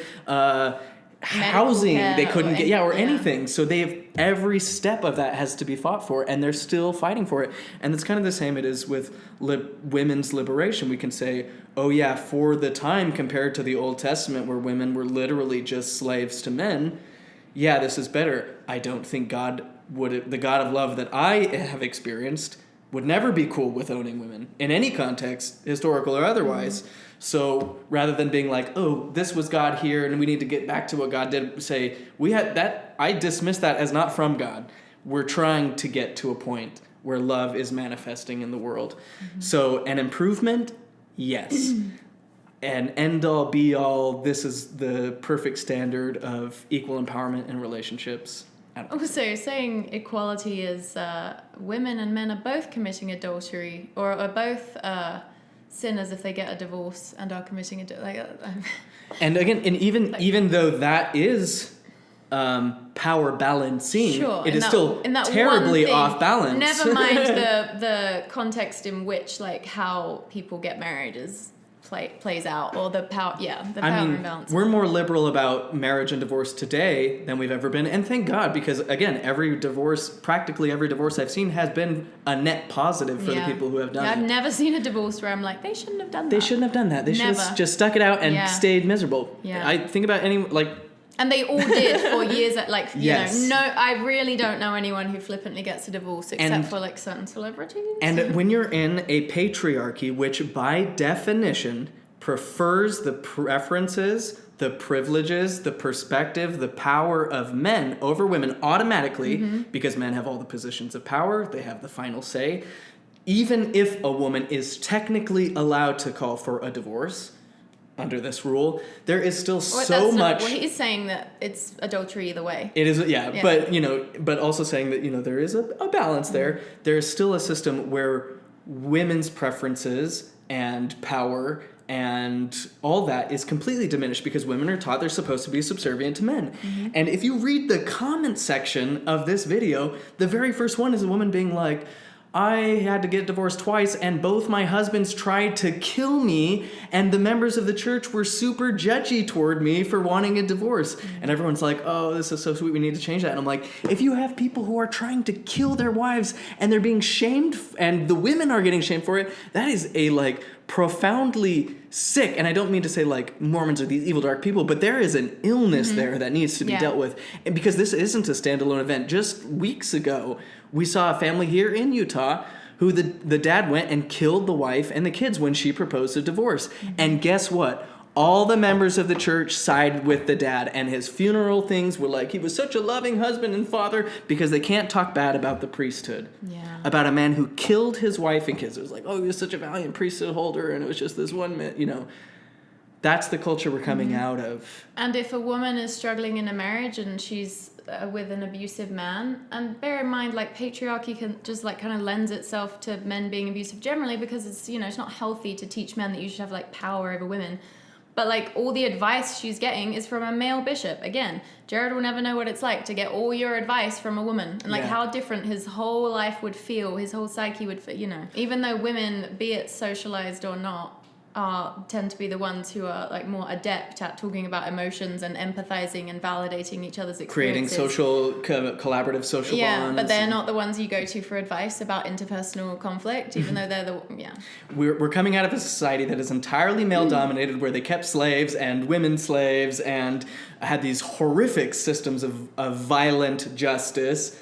housing. They couldn't get anything. So every step of that has to be fought for, and they're still fighting for it. And it's kind of the same it is with women's liberation. We can say, oh yeah, for the time compared to the Old Testament where women were literally just slaves to men, yeah, this is better. I don't think the God of love that I have experienced would never be cool with owning women in any context, historical or otherwise. So rather than being like, oh, this was God here and we need to get back to what God did, say, I dismiss that as not from God. We're trying to get to a point where love is manifesting in the world. So an improvement, yes. An end-all, be-all, this is the perfect standard of equal empowerment in relationships. Also, saying equality is women and men are both committing adultery, or are both sinners if they get a divorce and are committing and again, and even though that is power balancing, it is still terribly off balance. Never mind the context in which how people get married plays out, or the power imbalance. We're more liberal about marriage and divorce today than we've ever been, and thank God, because again, practically every divorce I've seen has been a net positive for the people who have done it. I've never seen a divorce where I'm like, they shouldn't have done that. They shouldn't have done that. They should have just stuck it out and stayed miserable. Yeah. I think about and they all did for years. I really don't know anyone who flippantly gets a divorce except for certain celebrities. And when you're in a patriarchy, which by definition prefers the preferences, the privileges, the perspective, the power of men over women automatically, because men have all the positions of power, they have the final say. Even if a woman is technically allowed to call for a divorce, under this rule, there is still so much. Well, he's saying that it's adultery either way. It is, but also saying that there is a balance there. There is still a system where women's preferences and power and all that is completely diminished because women are taught they're supposed to be subservient to men. And if you read the comment section of this video, the very first one is a woman being like, I had to get divorced twice, and both my husbands tried to kill me, and the members of the church were super judgy toward me for wanting a divorce. And everyone's like, oh, this is so sweet, we need to change that. And I'm like, if you have people who are trying to kill their wives, and they're being shamed, and the women are getting shamed for it, that is a, profoundly sick, and I don't mean to say, Mormons are these evil, dark people, but there is an illness there that needs to be dealt with. And because this isn't a standalone event. Just weeks ago, we saw a family here in Utah who the dad went and killed the wife and the kids when she proposed a divorce. And guess what? All the members of the church sided with the dad, and his funeral things were like, he was such a loving husband and father, because they can't talk bad about the priesthood. About a man who killed his wife and kids. It was like, oh, he was such a valiant priesthood holder, and it was just this one man, That's the culture we're coming out of. And if a woman is struggling in a marriage and she's with an abusive man, and bear in mind, patriarchy can just kind of lends itself to men being abusive generally, because it's, it's not healthy to teach men that you should have power over women. But all the advice she's getting is from a male bishop. Again, Jared will never know what it's like to get all your advice from a woman, and how different his whole life would feel, his whole psyche would feel, Even though women, be it socialized or not, tend to be the ones who are more adept at talking about emotions and empathizing and validating each other's experiences. Creating collaborative social bonds. Yeah, but they're not the ones you go to for advice about interpersonal conflict, even though they're We're coming out of a society that is entirely male-dominated, where they kept slaves and women slaves and had these horrific systems of violent justice.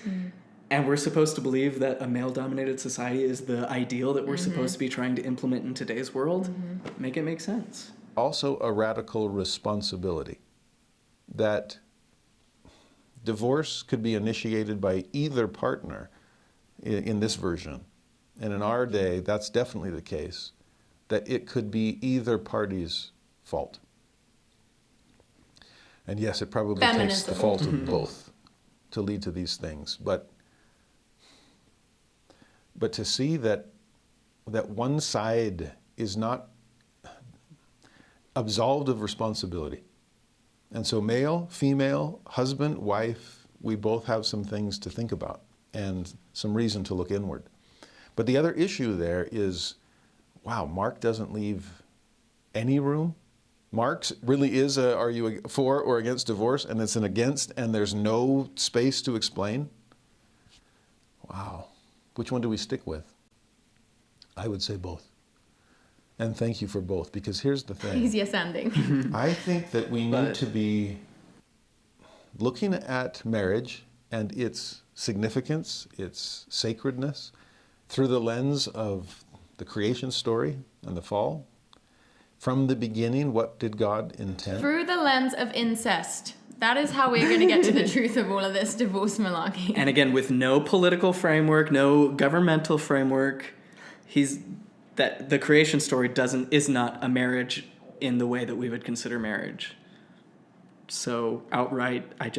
And we're supposed to believe that a male-dominated society is the ideal that we're supposed to be trying to implement in today's world. Make it make sense. Also a radical responsibility that divorce could be initiated by either partner in this version. And in our day, that's definitely the case, that it could be either party's fault. And yes, it probably takes the fault of both to lead to these things. But to see that one side is not absolved of responsibility. And so male, female, husband, wife, we both have some things to think about and some reason to look inward. But the other issue there is, wow, Mark doesn't leave any room. Mark's really is are you for or against divorce, and it's an against, and there's no space to explain. Wow. Which one do we stick with? I would say both. And thank you for both, because here's the thing. Easier sounding. I think that we need to be looking at marriage and its significance, its sacredness, through the lens of the creation story and the fall. From the beginning, what did God intend? Through the lens of incest. That is how we're going to get to the truth of all of this divorce malarkey. And again, with no political framework, no governmental framework, the creation story is not a marriage in the way that we would consider marriage. So outright, I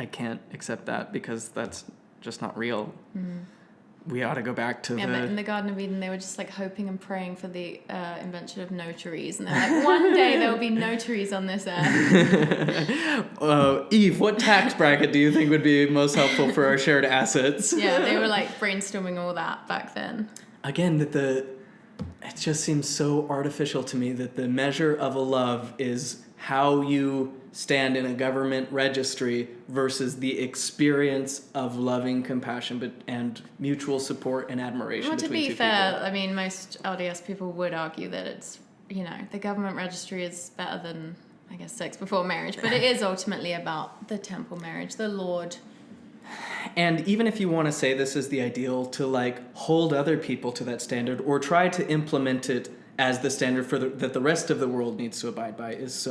can't accept that, because that's just not real. Mm. We ought to go back to but in the Garden of Eden, they were just like hoping and praying for the invention of notaries. And they're like, one day there will be notaries on this earth. Eve, what tax bracket do you think would be most helpful for our shared assets? Yeah, they were like brainstorming all that back then. Again, it just seems so artificial to me that the measure of a love is how you stand in a government registry versus the experience of loving compassion and mutual support and admiration. Well, to between be two fair, people. I mean, most LDS people would argue that it's, the government registry is better than, I guess, sex before marriage, but it is ultimately about the temple marriage, the Lord. And even if you want to say this is the ideal, to like hold other people to that standard or try to implement it as the standard that the rest of the world needs to abide by is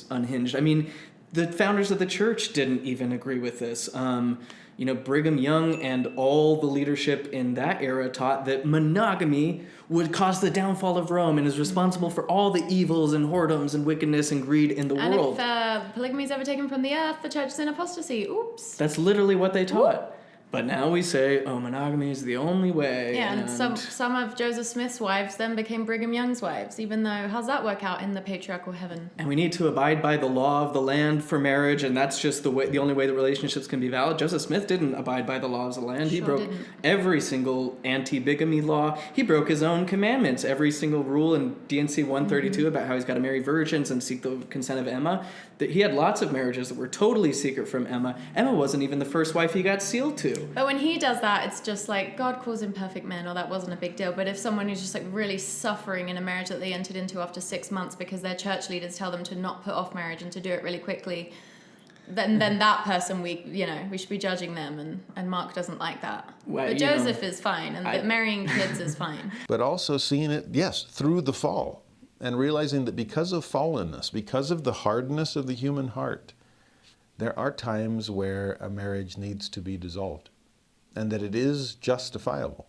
unhinged. I mean, the founders of the church didn't even agree with this. Brigham Young and all the leadership in that era taught that monogamy would cause the downfall of Rome and is responsible for all the evils and whoredoms and wickedness and greed in the world. And if polygamy is ever taken from the earth, the church is in apostasy. Oops. That's literally what they taught. Ooh. But now we say, monogamy is the only way. Yeah, and some of Joseph Smith's wives then became Brigham Young's wives, even though, how's that work out in the patriarchal heaven? And we need to abide by the law of the land for marriage, and that's just the only way that relationships can be valid. Joseph Smith didn't abide by the laws of the land. He broke every single anti-bigamy law. He broke his own commandments, every single rule in D&C 132 about how he's got to marry virgins and seek the consent of Emma. He had lots of marriages that were totally secret from Emma. Emma wasn't even the first wife he got sealed to. But when he does that, it's just like, God calls imperfect men, or that wasn't a big deal. But if someone is just like really suffering in a marriage that they entered into after 6 months because their church leaders tell them to not put off marriage and to do it really quickly, then that person, we should be judging them. And Mark doesn't like that. Well, but Joseph is fine, and marrying kids is fine. But also seeing it, yes, through the fall. And realizing that because of fallenness, because of the hardness of the human heart, there are times where a marriage needs to be dissolved and that it is justifiable.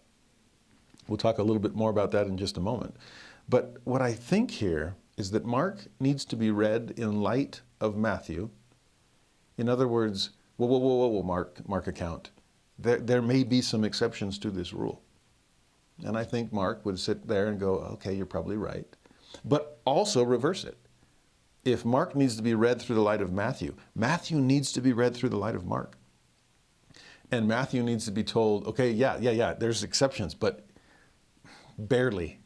We'll talk a little bit more about that in just a moment. But what I think here is that Mark needs to be read in light of Matthew. In other words, whoa, Mark account. There may be some exceptions to this rule. And I think Mark would sit there and go, okay, you're probably right. But also reverse it. If Mark needs to be read through the light of Matthew, Matthew needs to be read through the light of Mark. And Matthew needs to be told, okay, yeah, there's exceptions, but barely.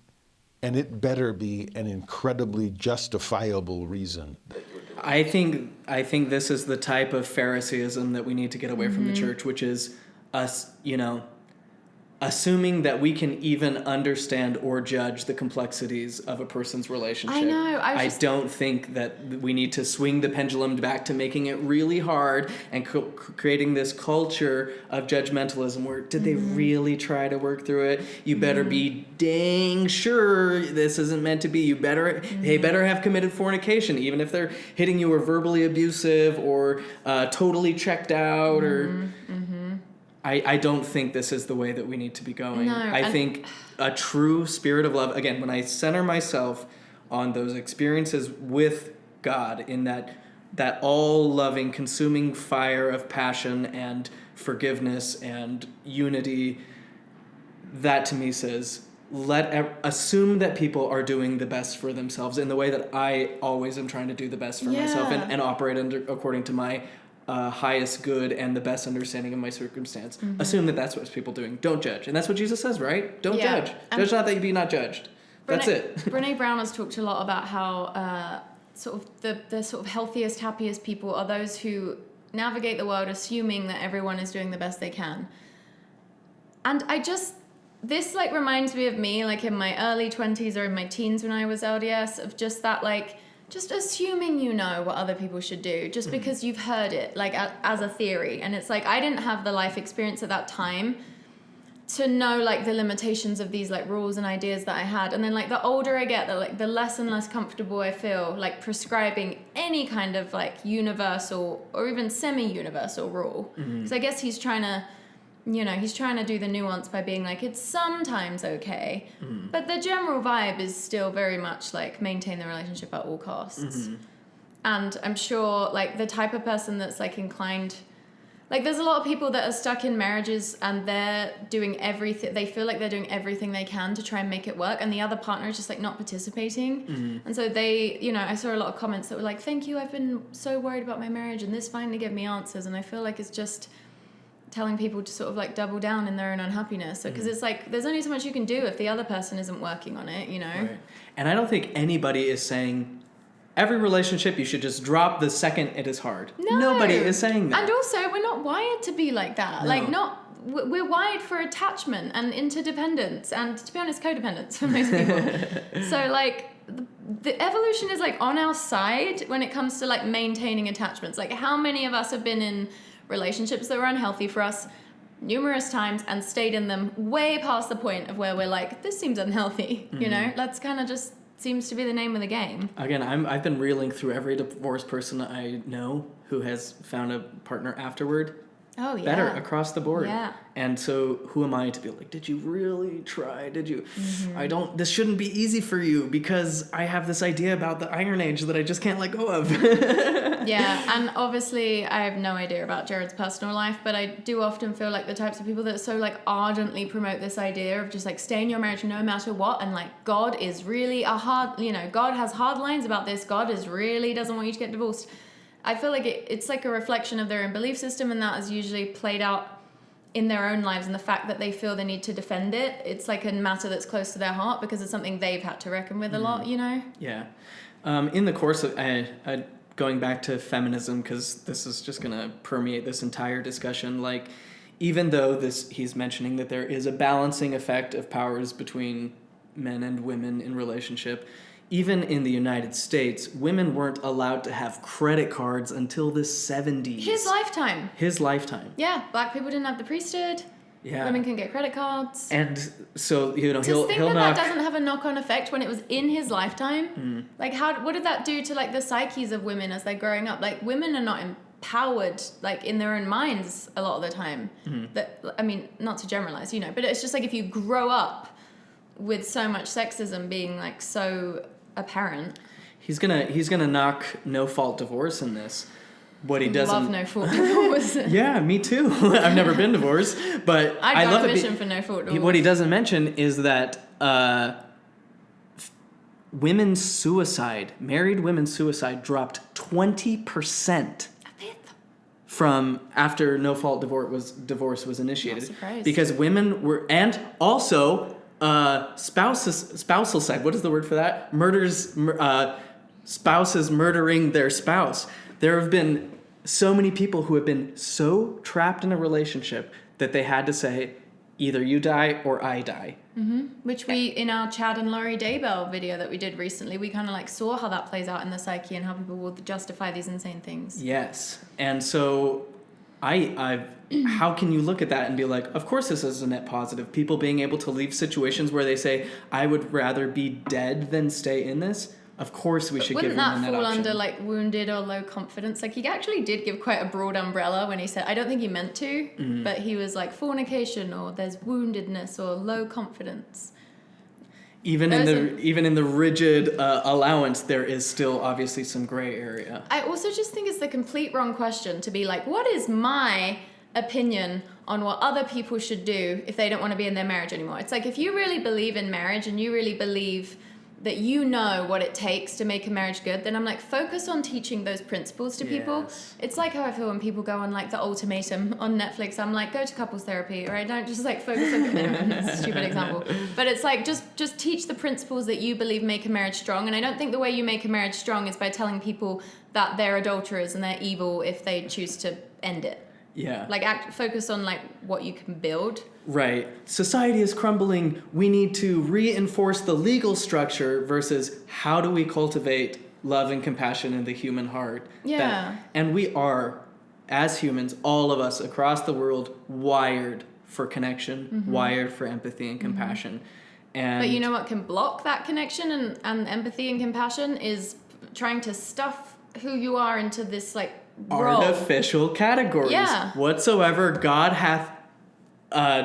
And it better be an incredibly justifiable reason. I think this is the type of Phariseeism that we need to get away from the church, which is us, assuming that we can even understand or judge the complexities of a person's relationship. I know. I don't think that we need to swing the pendulum back to making it really hard and creating this culture of judgmentalism where did they really try to work through it? You better be dang sure this isn't meant to be. You better they better have committed fornication, even if they're hitting you or verbally abusive or totally checked out or... I don't think this is the way that we need to be going. No, I think a true spirit of love, again, when I center myself on those experiences with God in that all-loving, consuming fire of passion and forgiveness and unity, that to me says, assume that people are doing the best for themselves in the way that I always am trying to do the best for myself and operate according to my highest good and the best understanding of my circumstance. Assume that that's what people doing. Don't judge. And that's what Jesus says, right? Don't judge. Judge not that you be not judged. That's it. Brene Brown has talked a lot about how sort of the sort of healthiest, happiest people are those who navigate the world assuming that everyone is doing the best they can. And this like reminds me of me like in my early 20s or in my teens when I was LDS, of just that like just assuming you know what other people should do just because you've heard it like as a theory. And it's like I didn't have the life experience at that time to know like the limitations of these like rules and ideas that I had. And then like the older I get, the less and less comfortable I feel like prescribing any kind of like universal or even semi-universal rule. Because I guess he's trying to do the nuance by being like, it's sometimes okay, but the general vibe is still very much like maintain the relationship at all costs. And I'm sure like the type of person that's like inclined, like there's a lot of people that are stuck in marriages and they're doing everything, they feel like they're doing everything they can to try and make it work, and the other partner is just like not participating. And so they, I saw a lot of comments that were like, thank you, I've been so worried about my marriage and this finally gave me answers. And I feel like it's just telling people to sort of like double down in their own unhappiness. So, because it's like, there's only so much you can do if the other person isn't working on it, Right. And I don't think anybody is saying every relationship you should just drop the second it is hard. No. Nobody is saying that. And also, we're not wired to be like that. No. Like, we're wired for attachment and interdependence and, to be honest, codependence for most people. So, like, the evolution is, like, on our side when it comes to, like, maintaining attachments. Like, how many of us have been in relationships that were unhealthy for us numerous times and stayed in them way past the point of where we're like, this seems unhealthy, Let's kind of just seems to be the name of the game. Again, I've been reeling through every divorced person I know who has found a partner afterward. Oh, yeah. Better across the board. Yeah. And so who am I to be like, did you really try? Did you? This shouldn't be easy for you because I have this idea about the Iron Age that I just can't let go of. Yeah, and obviously I have no idea about Jared's personal life, but I do often feel like the types of people that so like ardently promote this idea of just like stay in your marriage no matter what, and like God is really God has hard lines about this, God is really doesn't want you to get divorced. I feel like it's like a reflection of their own belief system, and that is usually played out in their own lives, and the fact that they feel the need to defend it, it's like a matter that's close to their heart because it's something they've had to reckon with a lot, Yeah. In the course of going back to feminism, because this is just going to permeate this entire discussion, like even though he's mentioning that there is a balancing effect of powers between men and women in relationship, even in the United States, women weren't allowed to have credit cards until the 70s. His lifetime. Yeah, black people didn't have the priesthood. Yeah. Women can get credit cards. And so, he'll think knock... that doesn't have a knock-on effect when it was in his lifetime. Like, what did that do to, like, the psyches of women as they're growing up? Like, women are not empowered, like, in their own minds a lot of the time. Not to generalize, but it's just, like, if you grow up with so much sexism being, like, so apparent. He's gonna knock no-fault divorce in this. What he doesn't... love no-fault divorce. Yeah, me too. I've never been divorced, but I love it. For no-fault divorce. What he doesn't mention is that married women's suicide dropped 20% from after no-fault divorce was initiated. Not surprised. Because women were... And also, spousal side, what is the word for that? Spouses murdering their spouse. There have been so many people who have been so trapped in a relationship that they had to say, either you die or I die. Which we, in our Chad and Laurie Daybell video that we did recently, we kind of like saw how that plays out in the psyche and how people will justify these insane things. Yes. And so how can you look at that and be like, of course this is a net positive. People being able to leave situations where they say, I would rather be dead than stay in this. Of course we should give them that option. Wouldn't that fall under like wounded or low confidence? Like he actually did give quite a broad umbrella when he said, I don't think he meant to, but he was like fornication or there's woundedness or low confidence. Even in the rigid allowance, there is still obviously some gray area. I also just think it's the complete wrong question to be like, what is my opinion on what other people should do if they don't want to be in their marriage anymore? It's like, if you really believe in marriage and you really believe that you know what it takes to make a marriage good, then I'm like, focus on teaching those principles to people. It's like how I feel when people go on like The Ultimatum on Netflix. I'm like, go to couples therapy, or I don't just like focus on, that's a stupid example. But it's like, just teach the principles that you believe make a marriage strong. And I don't think the way you make a marriage strong is by telling people that they're adulterers and they're evil if they choose to end it. Yeah. Like focus on like what you can build. Right. Society is crumbling. We need to reinforce the legal structure versus how do we cultivate love and compassion in the human heart. Yeah. And we are, as humans, all of us across the world, wired for connection, wired for empathy and compassion. And but you know what can block that connection and empathy and compassion is trying to stuff who you are into this like role. Artificial categories. Yeah. Whatsoever God hath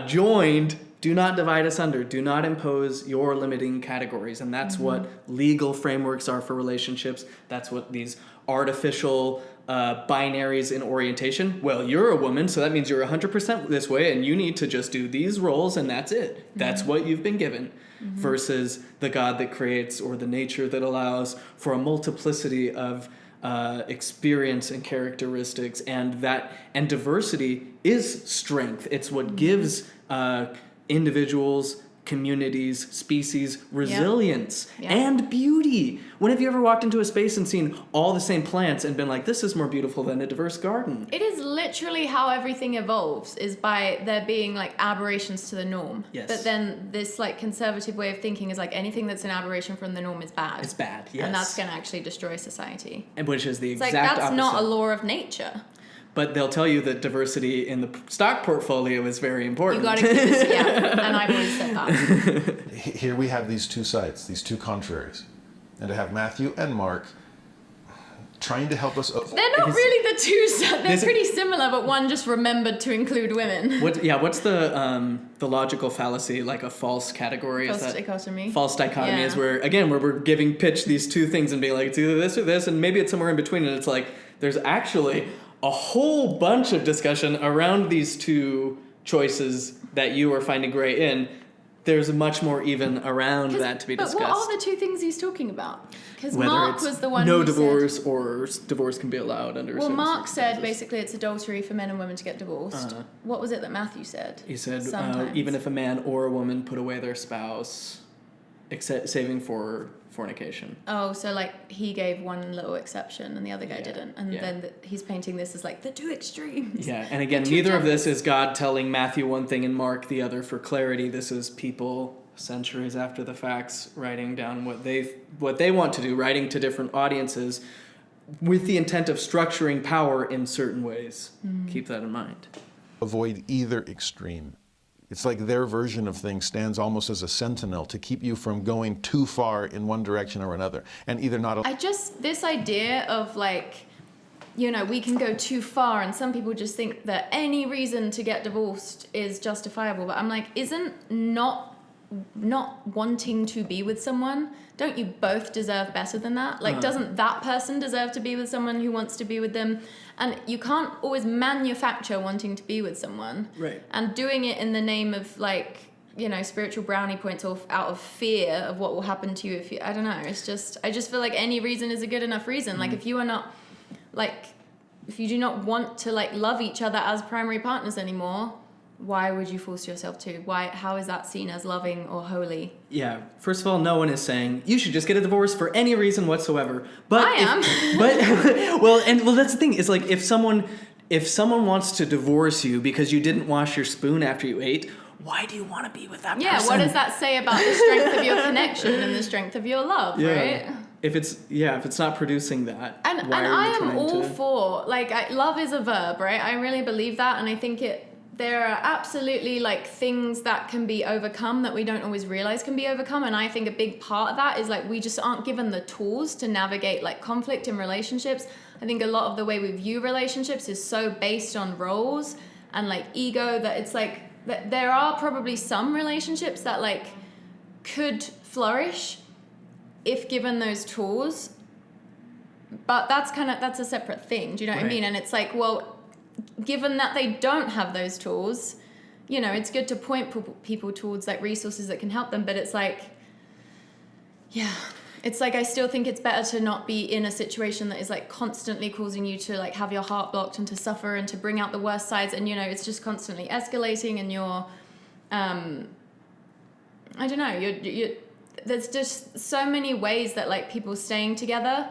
joined, do not divide asunder. Do not impose your limiting categories. And that's what legal frameworks are for relationships. That's what these artificial binaries in orientation. Well, you're a woman, so that means you're 100% this way, and you need to just do these roles, and that's it. That's what you've been given. Versus the God that creates, or the nature that allows for a multiplicity of experience and characteristics, and diversity is strength. It's what gives individuals, communities, species resilience and beauty. When have you ever walked into a space and seen all the same plants and been like, this is more beautiful than a diverse garden? It is literally how everything evolves, is by there being like aberrations to the norm. Yes. But then this like conservative way of thinking is like anything that's an aberration from the norm is bad. It's bad, yes. And that's going to actually destroy society. And which is the It's exact like that's opposite. not a law of nature. But they'll tell you that diversity in the stock portfolio is very important. You got to keep this, and I've always said that. Here we have these two sides, these two contraries. And to have Matthew and Mark trying to help us... They're not really the two sides. They're pretty similar, but one just remembered to include women. What's the logical fallacy, like a false category? False dichotomy. False dichotomy is where we're giving pitch these two things and being like, it's either this or this, and maybe it's somewhere in between, and it's like, there's actually a whole bunch of discussion around these two choices that you are finding gray in. There's much more even around that to be discussed. But what are the two things he's talking about? Because Whether Mark it's was the one no who divorce said, or divorce can be allowed under well, certain Mark said circumstances. basically it's adultery for men and women to get divorced. What was it that Matthew said? He said Sometimes. even if a man or a woman put away their spouse, saving for fornication. Oh, so like he gave one little exception and the other guy didn't. And then he's painting this as like the two extremes. Yeah, and again, neither of this is God telling Matthew one thing and Mark the other for clarity. This is people centuries after the facts writing down what they want to do, writing to different audiences with the intent of structuring power in certain ways. Keep that in mind. Avoid either extreme. It's like their version of things stands almost as a sentinel to keep you from going too far in one direction or another. And either not... This idea of like, you know, we can go too far, and some people just think that any reason to get divorced is justifiable. But I'm like, isn't not wanting to be with someone, don't you both deserve better than that? Like, doesn't that person deserve to be with someone who wants to be with them? And you can't always manufacture wanting to be with someone. Right. And doing it in the name of, like, you know, spiritual brownie points or out of fear of what will happen to you if you... I don't know. It's just... I just feel like any reason is a good enough reason. Like, if you are not... Like, if you do not want to, like, love each other as primary partners anymore... Why would you force yourself to? How is that seen as loving or holy? Yeah. First of all, no one is saying you should just get a divorce for any reason whatsoever. But I am. But that's the thing. Is like if someone wants to divorce you because you didn't wash your spoon after you ate, why do you want to be with that person? Yeah. What does that say about the strength of your connection and the strength of your love? Right. If it's not producing that, and why are I you am trying all to... for love is a verb, right? I really believe that, and I think there are absolutely like things that can be overcome that we don't always realize can be overcome. And I think a big part of that is like we just aren't given the tools to navigate like conflict in relationships. I think a lot of the way we view relationships is so based on roles and like ego that it's like that there are probably some relationships that like could flourish if given those tools. But that's a separate thing. Do you know what I mean? And it's like, well, given that they don't have those tools, you know, it's good to point people towards like resources that can help them, but it's like Yeah. It's like, I still think it's better to not be in a situation that is like constantly causing you to like have your heart blocked and to suffer and to bring out the worst sides. And, you know, it's just constantly escalating, and you're, I don't know, you're there's just so many ways that like people staying together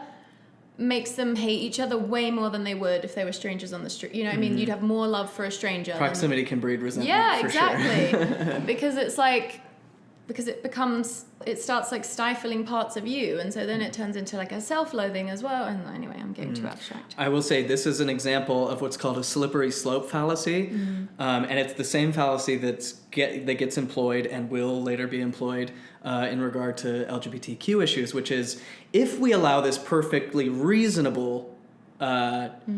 makes them hate each other way more than they would if they were strangers on the street. You know what I mean? You'd have more love for a stranger. Proximity can breed resentment. Yeah, for exactly. Sure. Because it starts like stifling parts of you, and so then it turns into like a self-loathing as well. And anyway, I'm getting too abstract. I will say this is an example of what's called a slippery slope fallacy, and it's the same fallacy that gets employed and will later be employed in regard to LGBTQ issues, which is, if we allow this perfectly reasonable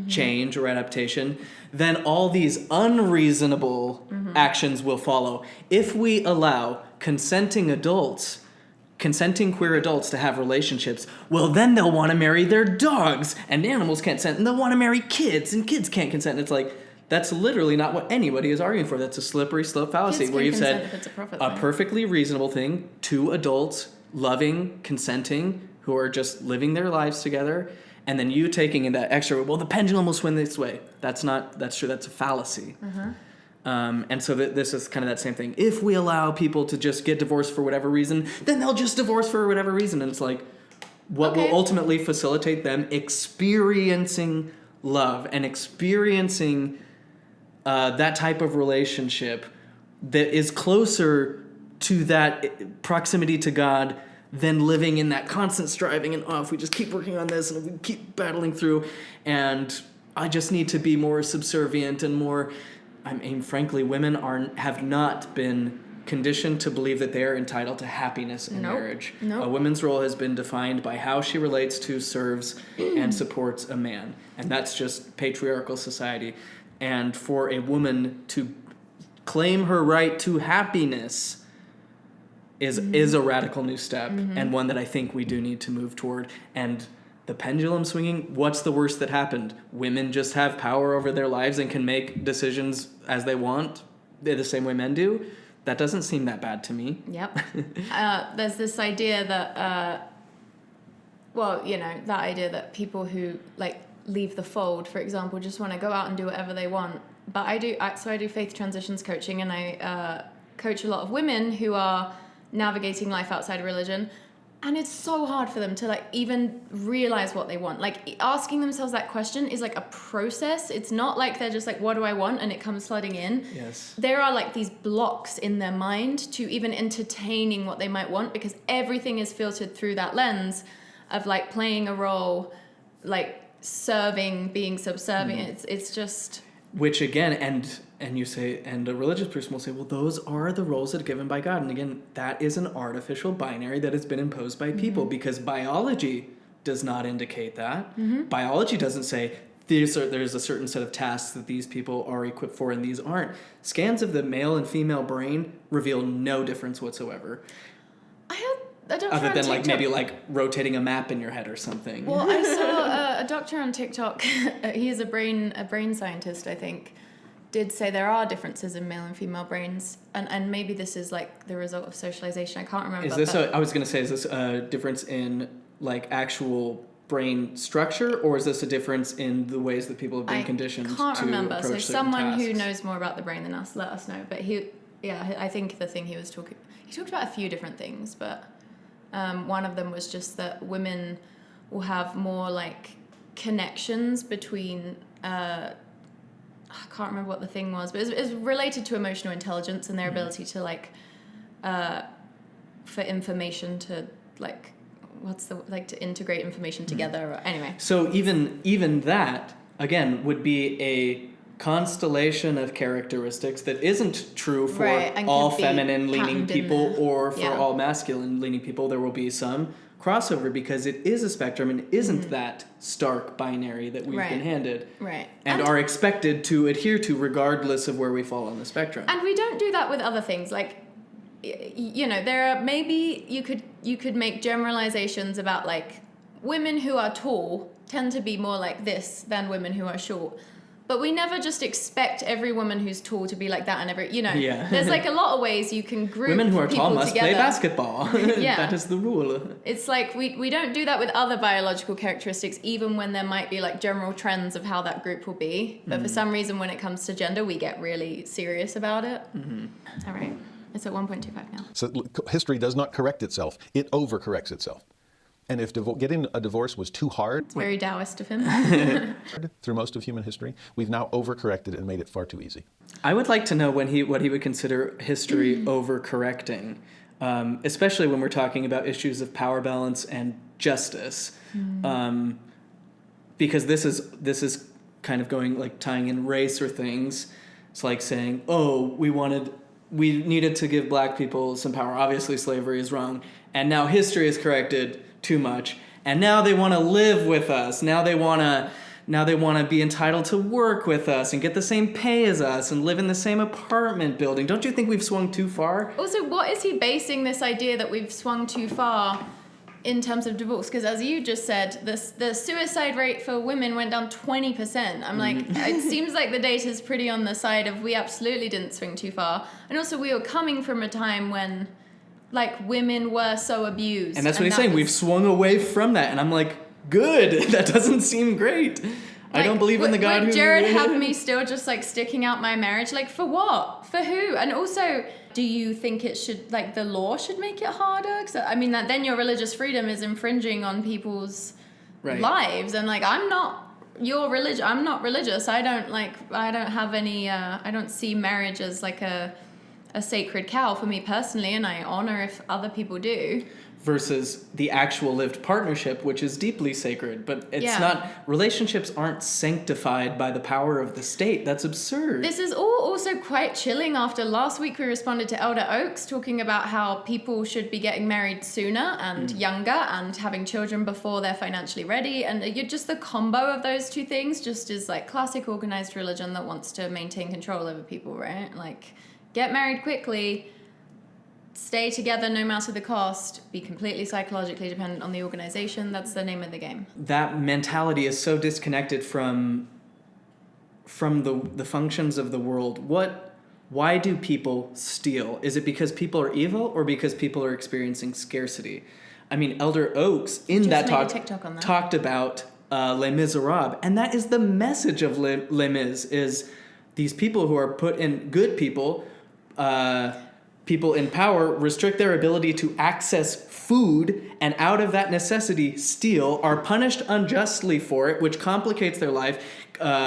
change or adaptation, then all these unreasonable actions will follow. If we allow consenting queer adults to have relationships, well, then they'll want to marry their dogs, and animals can't consent, and they'll want to marry kids, and kids can't consent. And it's like, that's literally not what anybody is arguing for. That's a slippery slope fallacy, where you've said a perfectly reasonable thing, two adults, loving, consenting, who are just living their lives together, and then you taking in that extra, well, the pendulum will swing this way. That's true, that's a fallacy. And so this is kind of that same thing. If we allow people to just get divorced for whatever reason, then they'll just divorce for whatever reason. And it's like, what will ultimately facilitate them experiencing love and experiencing that type of relationship that is closer to that proximity to God than living in that constant striving and, if we just keep working on this and if we keep battling through, and I just need to be more subservient and more... I mean, frankly, women have not been conditioned to believe that they are entitled to happiness in marriage. A woman's role has been defined by how she relates to, serves, and supports a man. And that's just patriarchal society. And for a woman to claim her right to happiness is a radical new step, and one that I think we do need to move toward. And the pendulum swinging, what's the worst that happened? Women just have power over their lives and can make decisions as they want, the same way men do. That doesn't seem that bad to me. Yep. There's this idea that, that idea that people who like leave the fold, for example, just want to go out and do whatever they want. But I do faith transitions coaching, and I coach a lot of women who are navigating life outside religion. And it's so hard for them to like even realize what they want. Like asking themselves that question is like a process. It's not like they're just like, what do I want? And it comes flooding in. Yes. There are like these blocks in their mind to even entertaining what they might want, because everything is filtered through that lens of like playing a role, like serving, being subservient. It's just... Which again, and you say, and a religious person will say, well, those are the roles that are given by God. And again, that is an artificial binary that has been imposed by people, because biology does not indicate that. Biology doesn't say there's a certain set of tasks that these people are equipped for and these aren't. Scans of the male and female brain reveal no difference whatsoever. Other than like maybe like rotating a map in your head or something. Well, I saw a doctor on TikTok. He's a brain scientist, I think. Did say there are differences in male and female brains, and maybe this is like the result of socialization. I can't remember. Is this a difference in like actual brain structure, or is this a difference in the ways that people have been conditioned to approach certain tasks? So someone who knows more about the brain than us, let us know. But I think the thing he talked about a few different things, but one of them was just that women will have more like connections between I can't remember what the thing was, but it's related to emotional intelligence and their ability to like for information to like to integrate information together. Or, anyway. So even that again would be a constellation of characteristics that isn't true for all feminine leaning people or for all masculine leaning people. There will be some crossover because it is a spectrum and isn't that stark binary that we've been handed and are expected to adhere to regardless of where we fall on the spectrum. And we don't do that with other things. Like, you know, there are maybe you could make generalizations about like women who are tall tend to be more like this than women who are short. But we never just expect every woman who's tall to be like that, and Yeah. there's like a lot of ways you can group Women who are people tall must together. play basketball. Yeah. That is the rule. It's like we don't do that with other biological characteristics, even when there might be like general trends of how that group will be. But for some reason, when it comes to gender, we get really serious about it. All right. It's at 1.25 now. So history does not correct itself. It overcorrects itself. And if getting a divorce was too hard It's very Taoist of him. through most of human history, we've now overcorrected and made it far too easy. I would like to know what he would consider history overcorrecting, especially when we're talking about issues of power balance and justice, because this is kind of going like tying in race or things. It's like saying, oh, we needed to give black people some power. Obviously, slavery is wrong, and now history has corrected too much, and now they want to live with us. Now they want to be entitled to work with us and get the same pay as us and live in the same apartment building. Don't you think we've swung too far? Also, what is he basing this idea that we've swung too far in terms of divorce? Because as you just said, the suicide rate for women went down 20%. I'm like, it seems like the data's pretty on the side of we absolutely didn't swing too far. And also, we were coming from a time when like women were so abused. And that's what he's saying. We've swung away from that. And I'm like, good. That doesn't seem great. I don't believe in the God who... Would Jared have me still just like sticking out my marriage? Like for what? For who? And also, do you think it should, like the law should make it harder? Because I mean, that then your religious freedom is infringing on people's lives. And like, I'm not religious. I don't have any, I don't see marriage as like a sacred cow for me personally, and I honor if other people do. Versus the actual lived partnership, which is deeply sacred. But it's not, relationships aren't sanctified by the power of the state. That's absurd. This is all also quite chilling after last week we responded to Elder Oaks talking about how people should be getting married sooner and younger and having children before they're financially ready. And you're just the combo of those two things just is like classic organized religion that wants to maintain control over people, right? Like, get married quickly, stay together no matter the cost, be completely psychologically dependent on the organization. That's the name of the game. That mentality is so disconnected from the functions of the world. Why do people steal? Is it because people are evil or because people are experiencing scarcity? I mean, Elder Oaks in that talk talked about Les Miserables, and that is the message of Les Mis, is these people who are put in, good people, people in power, restrict their ability to access food, and out of that necessity steal, are punished unjustly for it, which complicates their life,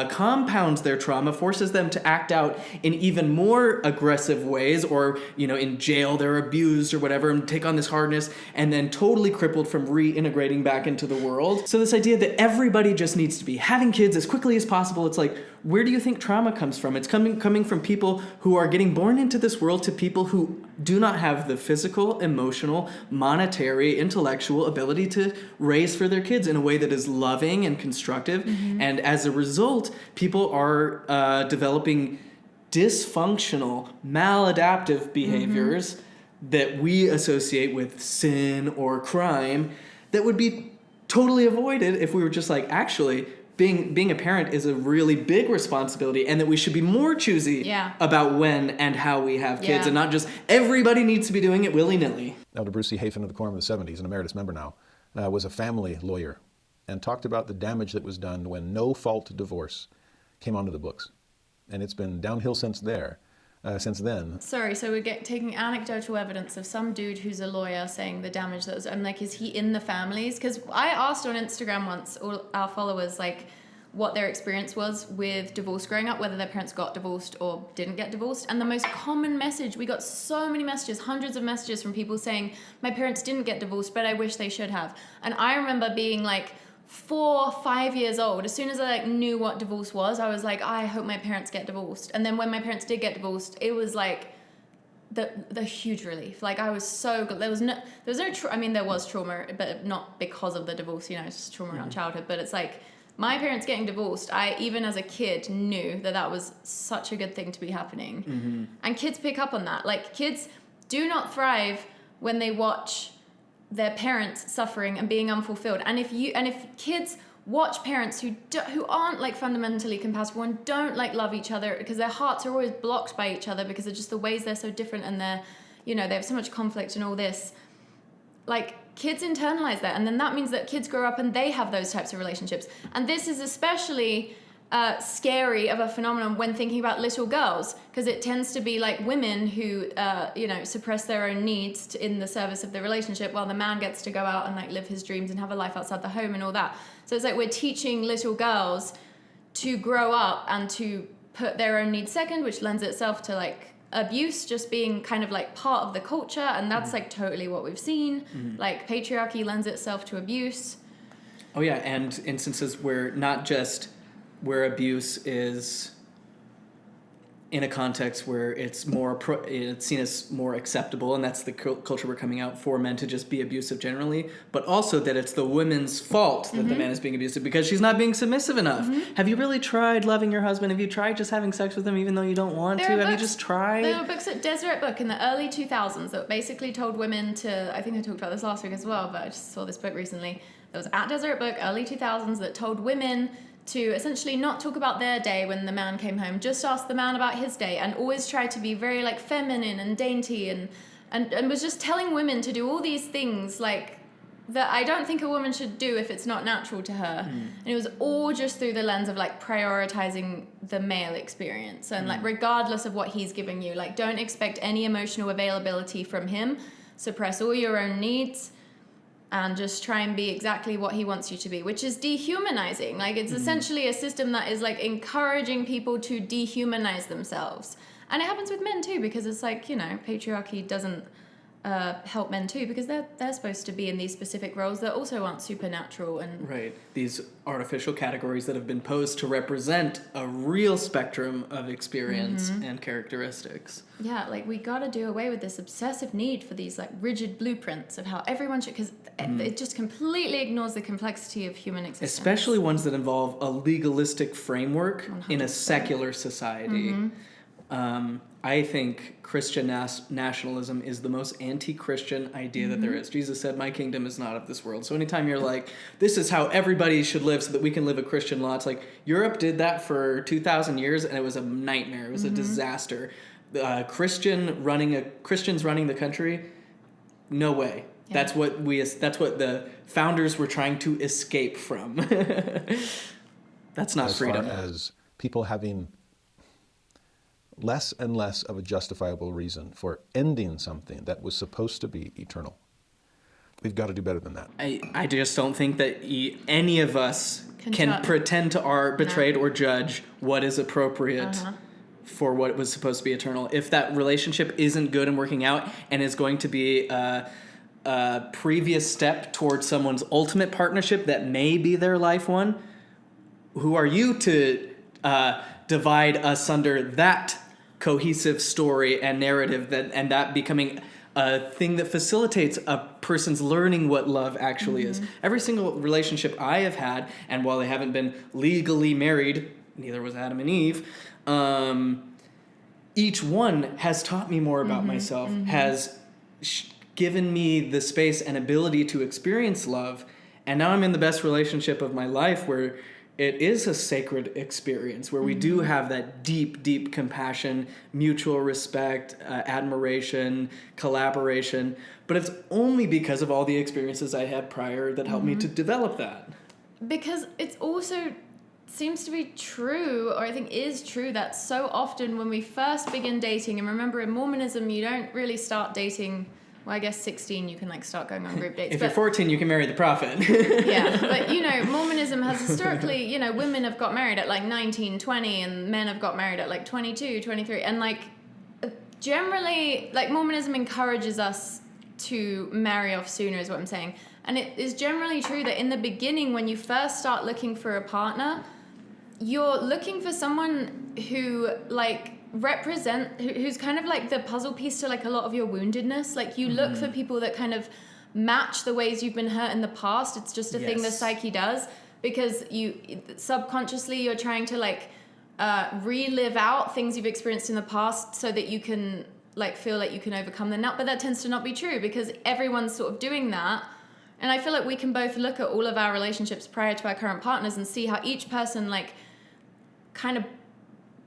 compounds their trauma, forces them to act out in even more aggressive ways, or, in jail they're abused or whatever, and take on this hardness, and then totally crippled from reintegrating back into the world. So this idea that everybody just needs to be having kids as quickly as possible, it's like, where do you think trauma comes from? It's coming from people who are getting born into this world to people who do not have the physical, emotional, monetary, intellectual ability to raise for their kids in a way that is loving and constructive. And as a result, people are developing dysfunctional, maladaptive behaviors that we associate with sin or crime that would be totally avoided if we were just like, actually, being a parent is a really big responsibility, and that we should be more choosy about when and how we have kids, and not just everybody needs to be doing it willy-nilly. Elder Bruce C. Hafen of the Quorum of the 70s, an emeritus member now, was a family lawyer and talked about the damage that was done when no-fault divorce came onto the books. And it's been downhill since then. Sorry, so we're taking anecdotal evidence of some dude who's a lawyer saying the damage that was... I'm like, is he in the families? Because I asked on Instagram once, all our followers, like, what their experience was with divorce growing up, whether their parents got divorced or didn't get divorced. And the most common message, we got so many messages, hundreds of messages from people saying, my parents didn't get divorced, but I wish they should have. And I remember being like 4 or 5 years old, as soon as I knew what divorce was, I was like, I hope my parents get divorced. And then when my parents did get divorced, it was like the huge relief. Like, I was so good. There was no there was trauma, but not because of the divorce, it's just trauma around childhood. But it's like, my parents getting divorced, I, even as a kid, knew that was such a good thing to be happening. And kids pick up on that. Like, kids do not thrive when they watch their parents suffering and being unfulfilled. And if kids watch parents who aren't like fundamentally compatible and don't like love each other because their hearts are always blocked by each other because of just the ways they're so different and they're, you know, they have so much conflict and all this. Like, kids internalize that, and then that means that kids grow up and they have those types of relationships. And this is especially scary of a phenomenon when thinking about little girls, because it tends to be like women who, you know, suppress their own needs in the service of the relationship, while the man gets to go out and like live his dreams and have a life outside the home and all that. So it's like we're teaching little girls to grow up and to put their own needs second, which lends itself to like abuse just being kind of like part of the culture, and that's like totally what we've seen. Like patriarchy lends itself to abuse. Oh yeah, and instances where not just where abuse is in a context where it's more it's seen as more acceptable, and that's the culture we're coming out for, men to just be abusive generally, but also that it's the woman's fault that the man is being abusive because she's not being submissive enough. Have you really tried loving your husband? Have you tried just having sex with him even though you don't want to? Have you just tried? There were books at Deseret Book in the early 2000s that basically told women to, I think I talked about this last week as well, but I just saw this book recently. That was at Deseret Book, early 2000s, that told women to essentially not talk about their day when the man came home, just ask the man about his day, and always try to be very like feminine and dainty, and was just telling women to do all these things like that I don't think a woman should do if it's not natural to her. And it was all just through the lens of like prioritizing the male experience, and like regardless of what he's giving you, like don't expect any emotional availability from him, suppress all your own needs, and just try and be exactly what he wants you to be, which is dehumanizing. Like, it's essentially a system that is like encouraging people to dehumanize themselves. And it happens with men too, because it's like, you know, patriarchy doesn't help men too, because they're supposed to be in these specific roles that also aren't supernatural. And right, these artificial categories that have been posed to represent a real spectrum of experience and characteristics. Yeah, like we gotta do away with this obsessive need for these like rigid blueprints of how everyone should, because it just completely ignores the complexity of human existence. Especially ones that involve a legalistic framework 100%. in a secular society. I think Christian nationalism is the most anti-Christian idea that there is. Jesus said, "My kingdom is not of this world." So anytime you're like, this is how everybody should live so that we can live a Christian law, it's like Europe did that for 2,000 years and it was a nightmare. It was a disaster. Christians running the country, no way. Yeah. That's what the founders were trying to escape from. That's not freedom. As far as people having less and less of a justifiable reason for ending something that was supposed to be eternal. We've got to do better than that. I just don't think that any of us can pretend to arbitrate or judge what is appropriate for what was supposed to be eternal. If that relationship isn't good and working out and is going to be a previous step towards someone's ultimate partnership that may be their life one, who are you to divide asunder that cohesive story and narrative and that becoming a thing that facilitates a person's learning what love actually is. Every single relationship I have had, and while they haven't been legally married, neither was Adam and Eve, each one has taught me more about myself, has given me the space and ability to experience love, and now I'm in the best relationship of my life where it is a sacred experience, where we do have that deep, deep compassion, mutual respect, admiration, collaboration. But it's only because of all the experiences I had prior that helped me to develop that. Because it's also seems to be true, or I think is true, that so often when we first begin dating, and remember in Mormonism, you don't really start dating. Well, I guess 16 you can like start going on group dates. If you're 14, you can marry the prophet. Yeah, but you know, Mormonism has historically, you know, women have got married at like 19, 20, and men have got married at like 22, 23. And like generally, like Mormonism encourages us to marry off sooner is what I'm saying. And it is generally true that in the beginning, when you first start looking for a partner, you're looking for someone who like who's kind of like the puzzle piece to like a lot of your woundedness. Like you look for people that kind of match the ways you've been hurt in the past. It's just a thing the psyche does, because you subconsciously you're trying to like relive out things you've experienced in the past so that you can like feel like you can overcome them. But that tends to not be true, because everyone's sort of doing that And I feel like we can both look at all of our relationships prior to our current partners and see how each person like kind of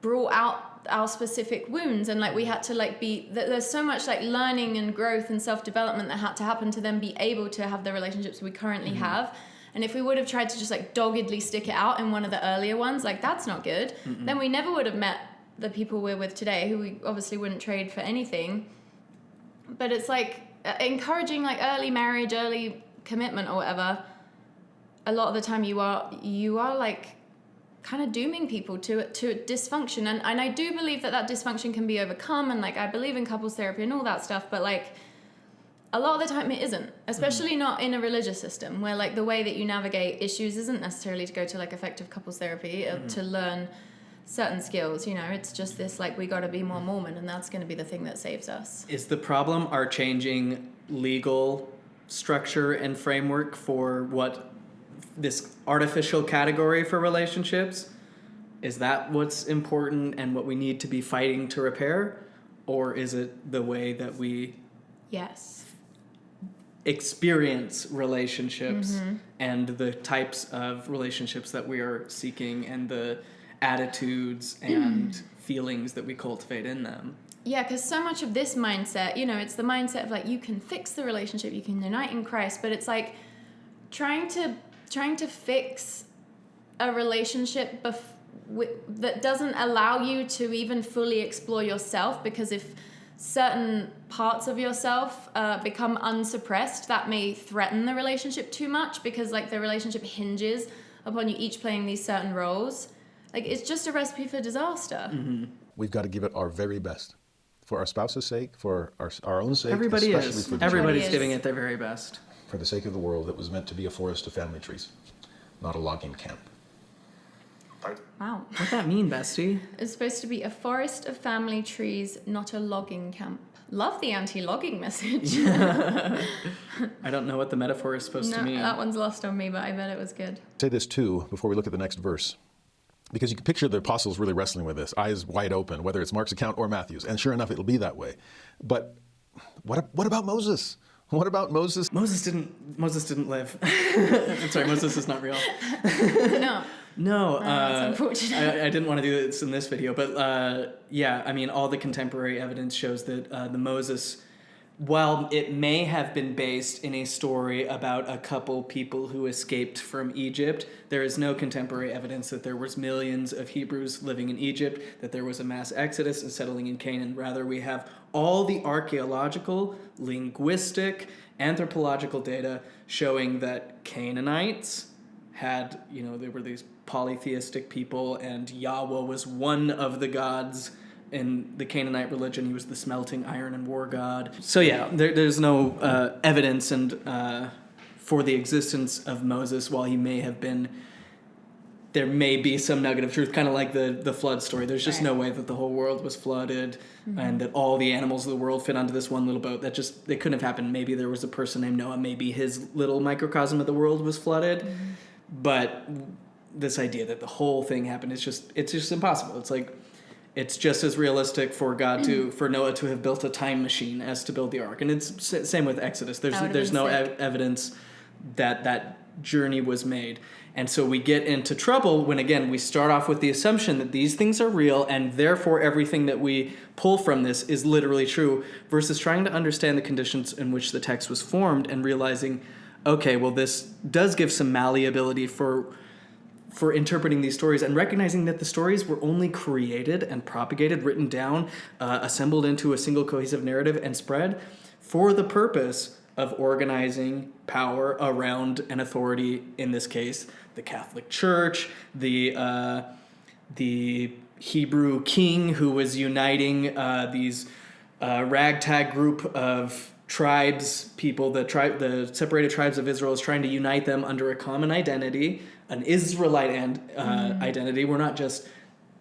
brought out our specific wounds, and like we had to like there's so much like learning and growth and self-development that had to happen to then be able to have the relationships we currently have. And if we would have tried to just like doggedly stick it out in one of the earlier ones, like that's not good. Then we never would have met the people we're with today, who we obviously wouldn't trade for anything. But it's like encouraging like early marriage, early commitment or whatever. A lot of the time you are like kind of dooming people to dysfunction, and I do believe that dysfunction can be overcome, and like I believe in couples therapy and all that stuff, but like a lot of the time it isn't, especially not in a religious system where like the way that you navigate issues isn't necessarily to go to like effective couples therapy to learn certain skills. It's just this like we got to be more Mormon, and that's going to be the thing that saves us. Is the problem our changing legal structure and framework for what this artificial category for relationships? Is that what's important and what we need to be fighting to repair? Or is it the way that we experience relationships and the types of relationships that we are seeking and the attitudes and feelings that we cultivate in them? Yeah, because so much of this mindset, it's the mindset of like you can fix the relationship, you can unite in Christ, but it's like trying to fix a relationship that doesn't allow you to even fully explore yourself, because if certain parts of yourself become unsuppressed, that may threaten the relationship too much, because like the relationship hinges upon you each playing these certain roles. Like it's just a recipe for disaster. We've got to give it our very best. For our spouse's sake, for our own sake. Everybody especially is. For the Everybody's church. giving it their very best. For the sake of the world that was meant to be a forest of family trees, not a logging camp. Wow. What'd that mean, bestie? It's supposed to be a forest of family trees, not a logging camp. Love the anti-logging message. I don't know what the metaphor is supposed to mean. That one's lost on me, but I bet it was good. Say this too before we look at the next verse. Because you can picture the apostles really wrestling with this, eyes wide open, whether it's Mark's account or Matthew's. And sure enough, it'll be that way. But what about Moses? What about Moses? Moses didn't live. I'm sorry, Moses is not real. No, that's unfortunate. I didn't want to do this in this video, but yeah, I mean, all the contemporary evidence shows that the Moses, while it may have been based in a story about a couple people who escaped from Egypt, there is no contemporary evidence that there was millions of Hebrews living in Egypt, that there was a mass exodus and settling in Canaan. Rather, we have all the archaeological, linguistic, anthropological data showing that Canaanites had, they were these polytheistic people, and Yahweh was one of the gods in the Canaanite religion. He was the smelting iron and war god. So yeah, there's no evidence for the existence of Moses, while he may have been. There may be some nugget of truth, kind of like the flood story. There's just no way that the whole world was flooded and that all the animals of the world fit onto this one little boat. They couldn't have happened. Maybe there was a person named Noah. Maybe his little microcosm of the world was flooded. But this idea that the whole thing happened, it's just impossible. It's like, it's just as realistic for for Noah to have built a time machine as to build the ark. And it's same with Exodus. There's no evidence that journey was made. And so we get into trouble when, again, we start off with the assumption that these things are real and therefore everything that we pull from this is literally true, versus trying to understand the conditions in which the text was formed and realizing, okay, well, this does give some malleability for interpreting these stories, and recognizing that the stories were only created and propagated, written down, assembled into a single cohesive narrative and spread for the purpose of organizing power around an authority, in this case, the Catholic Church, the Hebrew king who was uniting these ragtag group of tribes, people, the separated tribes of Israel, is trying to unite them under a common identity, an Israelite identity. We're not just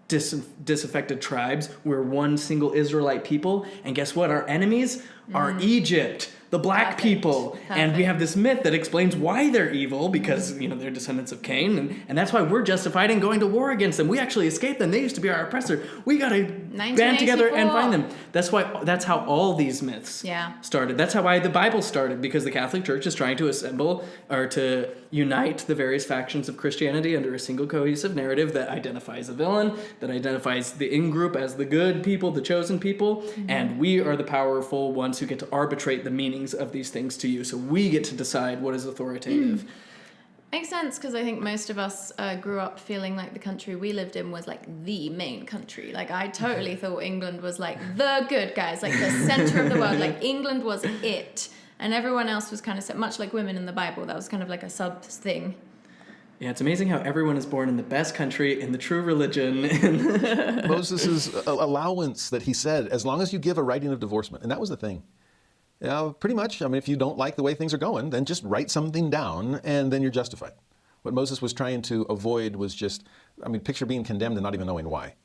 disaffected tribes. We're one single Israelite people. And guess what? Our enemies are Egypt, the black Perfect. people. And we Perfect. have this myth that explains why they're evil, because, they're descendants of Cain. And that's why we're justified in going to war against them. We actually escaped them. They used to be our oppressor. We got to band together and find them. That's how all these myths started. That's how the Bible started, because the Catholic Church is trying to assemble or to unite the various factions of Christianity under a single cohesive narrative that identifies a villain, that identifies the in-group as the good people, the chosen people, and we are the powerful ones who get to arbitrate the meanings of these things to you. So we get to decide what is authoritative. Makes sense, because I think most of us grew up feeling like the country we lived in was like the main country. Like I totally thought England was like the good guys, like the center of the world. Like England was it. And everyone else was kind of much like women in the Bible. That was kind of like a sub thing. Yeah, it's amazing how everyone is born in the best country, in the true religion. Moses' allowance that he said, as long as you give a writing of divorcement, and that was the thing. Pretty much, if you don't like the way things are going, then just write something down and then you're justified. What Moses was trying to avoid was just, picture being condemned and not even knowing why.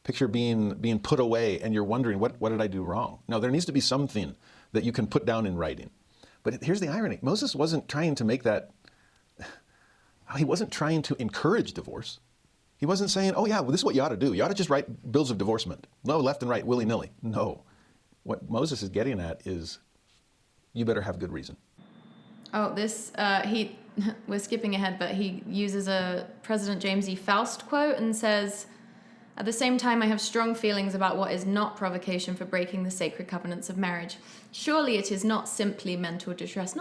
Picture being put away and you're wondering, what did I do wrong? No, there needs to be something that you can put down in writing. But here's the irony. Moses wasn't trying to make that, he wasn't trying to encourage divorce. He wasn't saying, oh yeah, well, this is what you ought to do. You ought to just write bills of divorcement. No, left and right, willy-nilly. No. What Moses is getting at is, you better have good reason. Oh, we're skipping ahead, but he uses a President James E. Faust quote and says, at the same time, I have strong feelings about what is not provocation for breaking the sacred covenants of marriage. Surely it is not simply mental distress,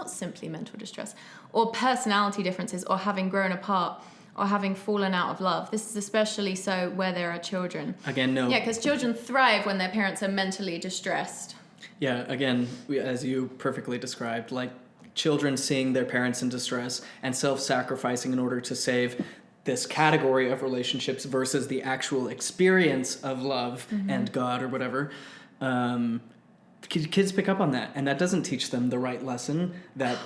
or personality differences, or having grown apart, or having fallen out of love. This is especially so where there are children. Again, no. Yeah, because children thrive when their parents are mentally distressed. Yeah, again, as you perfectly described, like children seeing their parents in distress and self-sacrificing in order to save this category of relationships versus the actual experience of love and God or whatever. Kids pick up on that, and that doesn't teach them the right lesson, that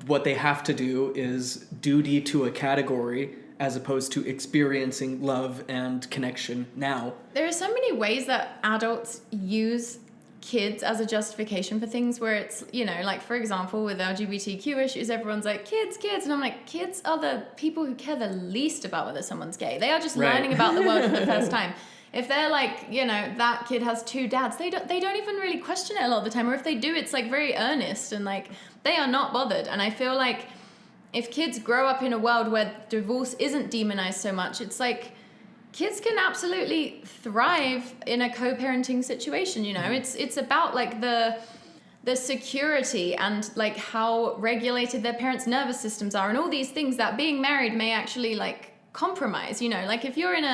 what they have to do is duty to a category as opposed to experiencing love and connection now. There are so many ways that adults use kids as a justification for things where it's, like for example with LGBTQ issues, everyone's like kids, and I'm like, kids are the people who care the least about whether someone's gay. They are just learning about the world for the first time. If they're like, that kid has 2 dads, they don't even really question it a lot of the time, or if they do, it's like very earnest and like they are not bothered. And I feel like if kids grow up in a world where divorce isn't demonized so much, it's like kids can absolutely thrive in a co-parenting situation. It's about like the security and like how regulated their parents' nervous systems are and all these things that being married may actually like compromise. Like if you're in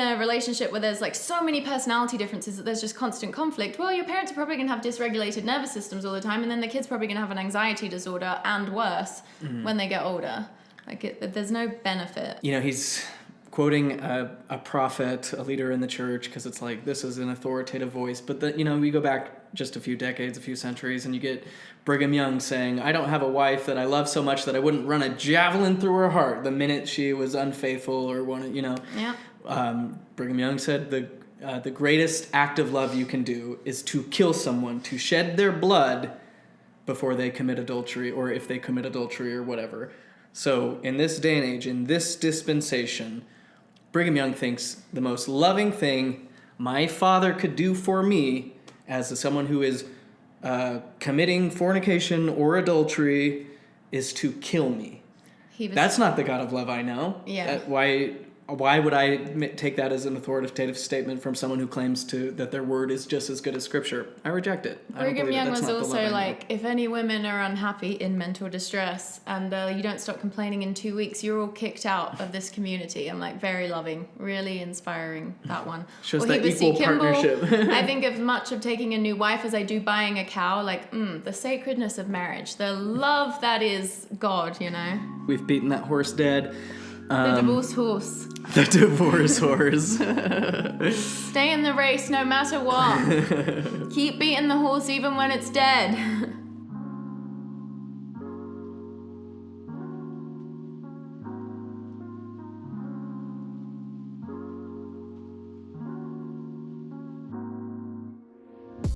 a relationship where there's like so many personality differences that there's just constant conflict, well, your parents are probably going to have dysregulated nervous systems all the time, and then the kid's probably going to have an anxiety disorder and worse when they get older. Like there's no benefit. He's quoting a prophet, a leader in the church, because it's like this is an authoritative voice. But we go back just a few decades, a few centuries, and you get Brigham Young saying, "I don't have a wife that I love so much that I wouldn't run a javelin through her heart the minute she was unfaithful or wanted." Yeah. Brigham Young said the greatest act of love you can do is to kill someone, to shed their blood before they commit adultery, or if they commit adultery or whatever. So in this day and age, in this dispensation, Brigham Young thinks the most loving thing my father could do for me as someone who is committing fornication or adultery is to kill me. That's not the God of love I know. Yeah. Why would I take that as an authoritative statement from someone who claims that their word is just as good as Scripture? I reject it. Brigham Young was also like, if any women are unhappy in mental distress and you don't stop complaining in 2 weeks, you're all kicked out of this community. I'm like, very loving, really inspiring, that one. Shows that equal partnership. I think of much of taking a new wife as I do buying a cow, like, the sacredness of marriage, the love that is God, We've beaten that horse dead. The divorce horse. The divorce horse. Stay in the race no matter what. Keep beating the horse even when it's dead.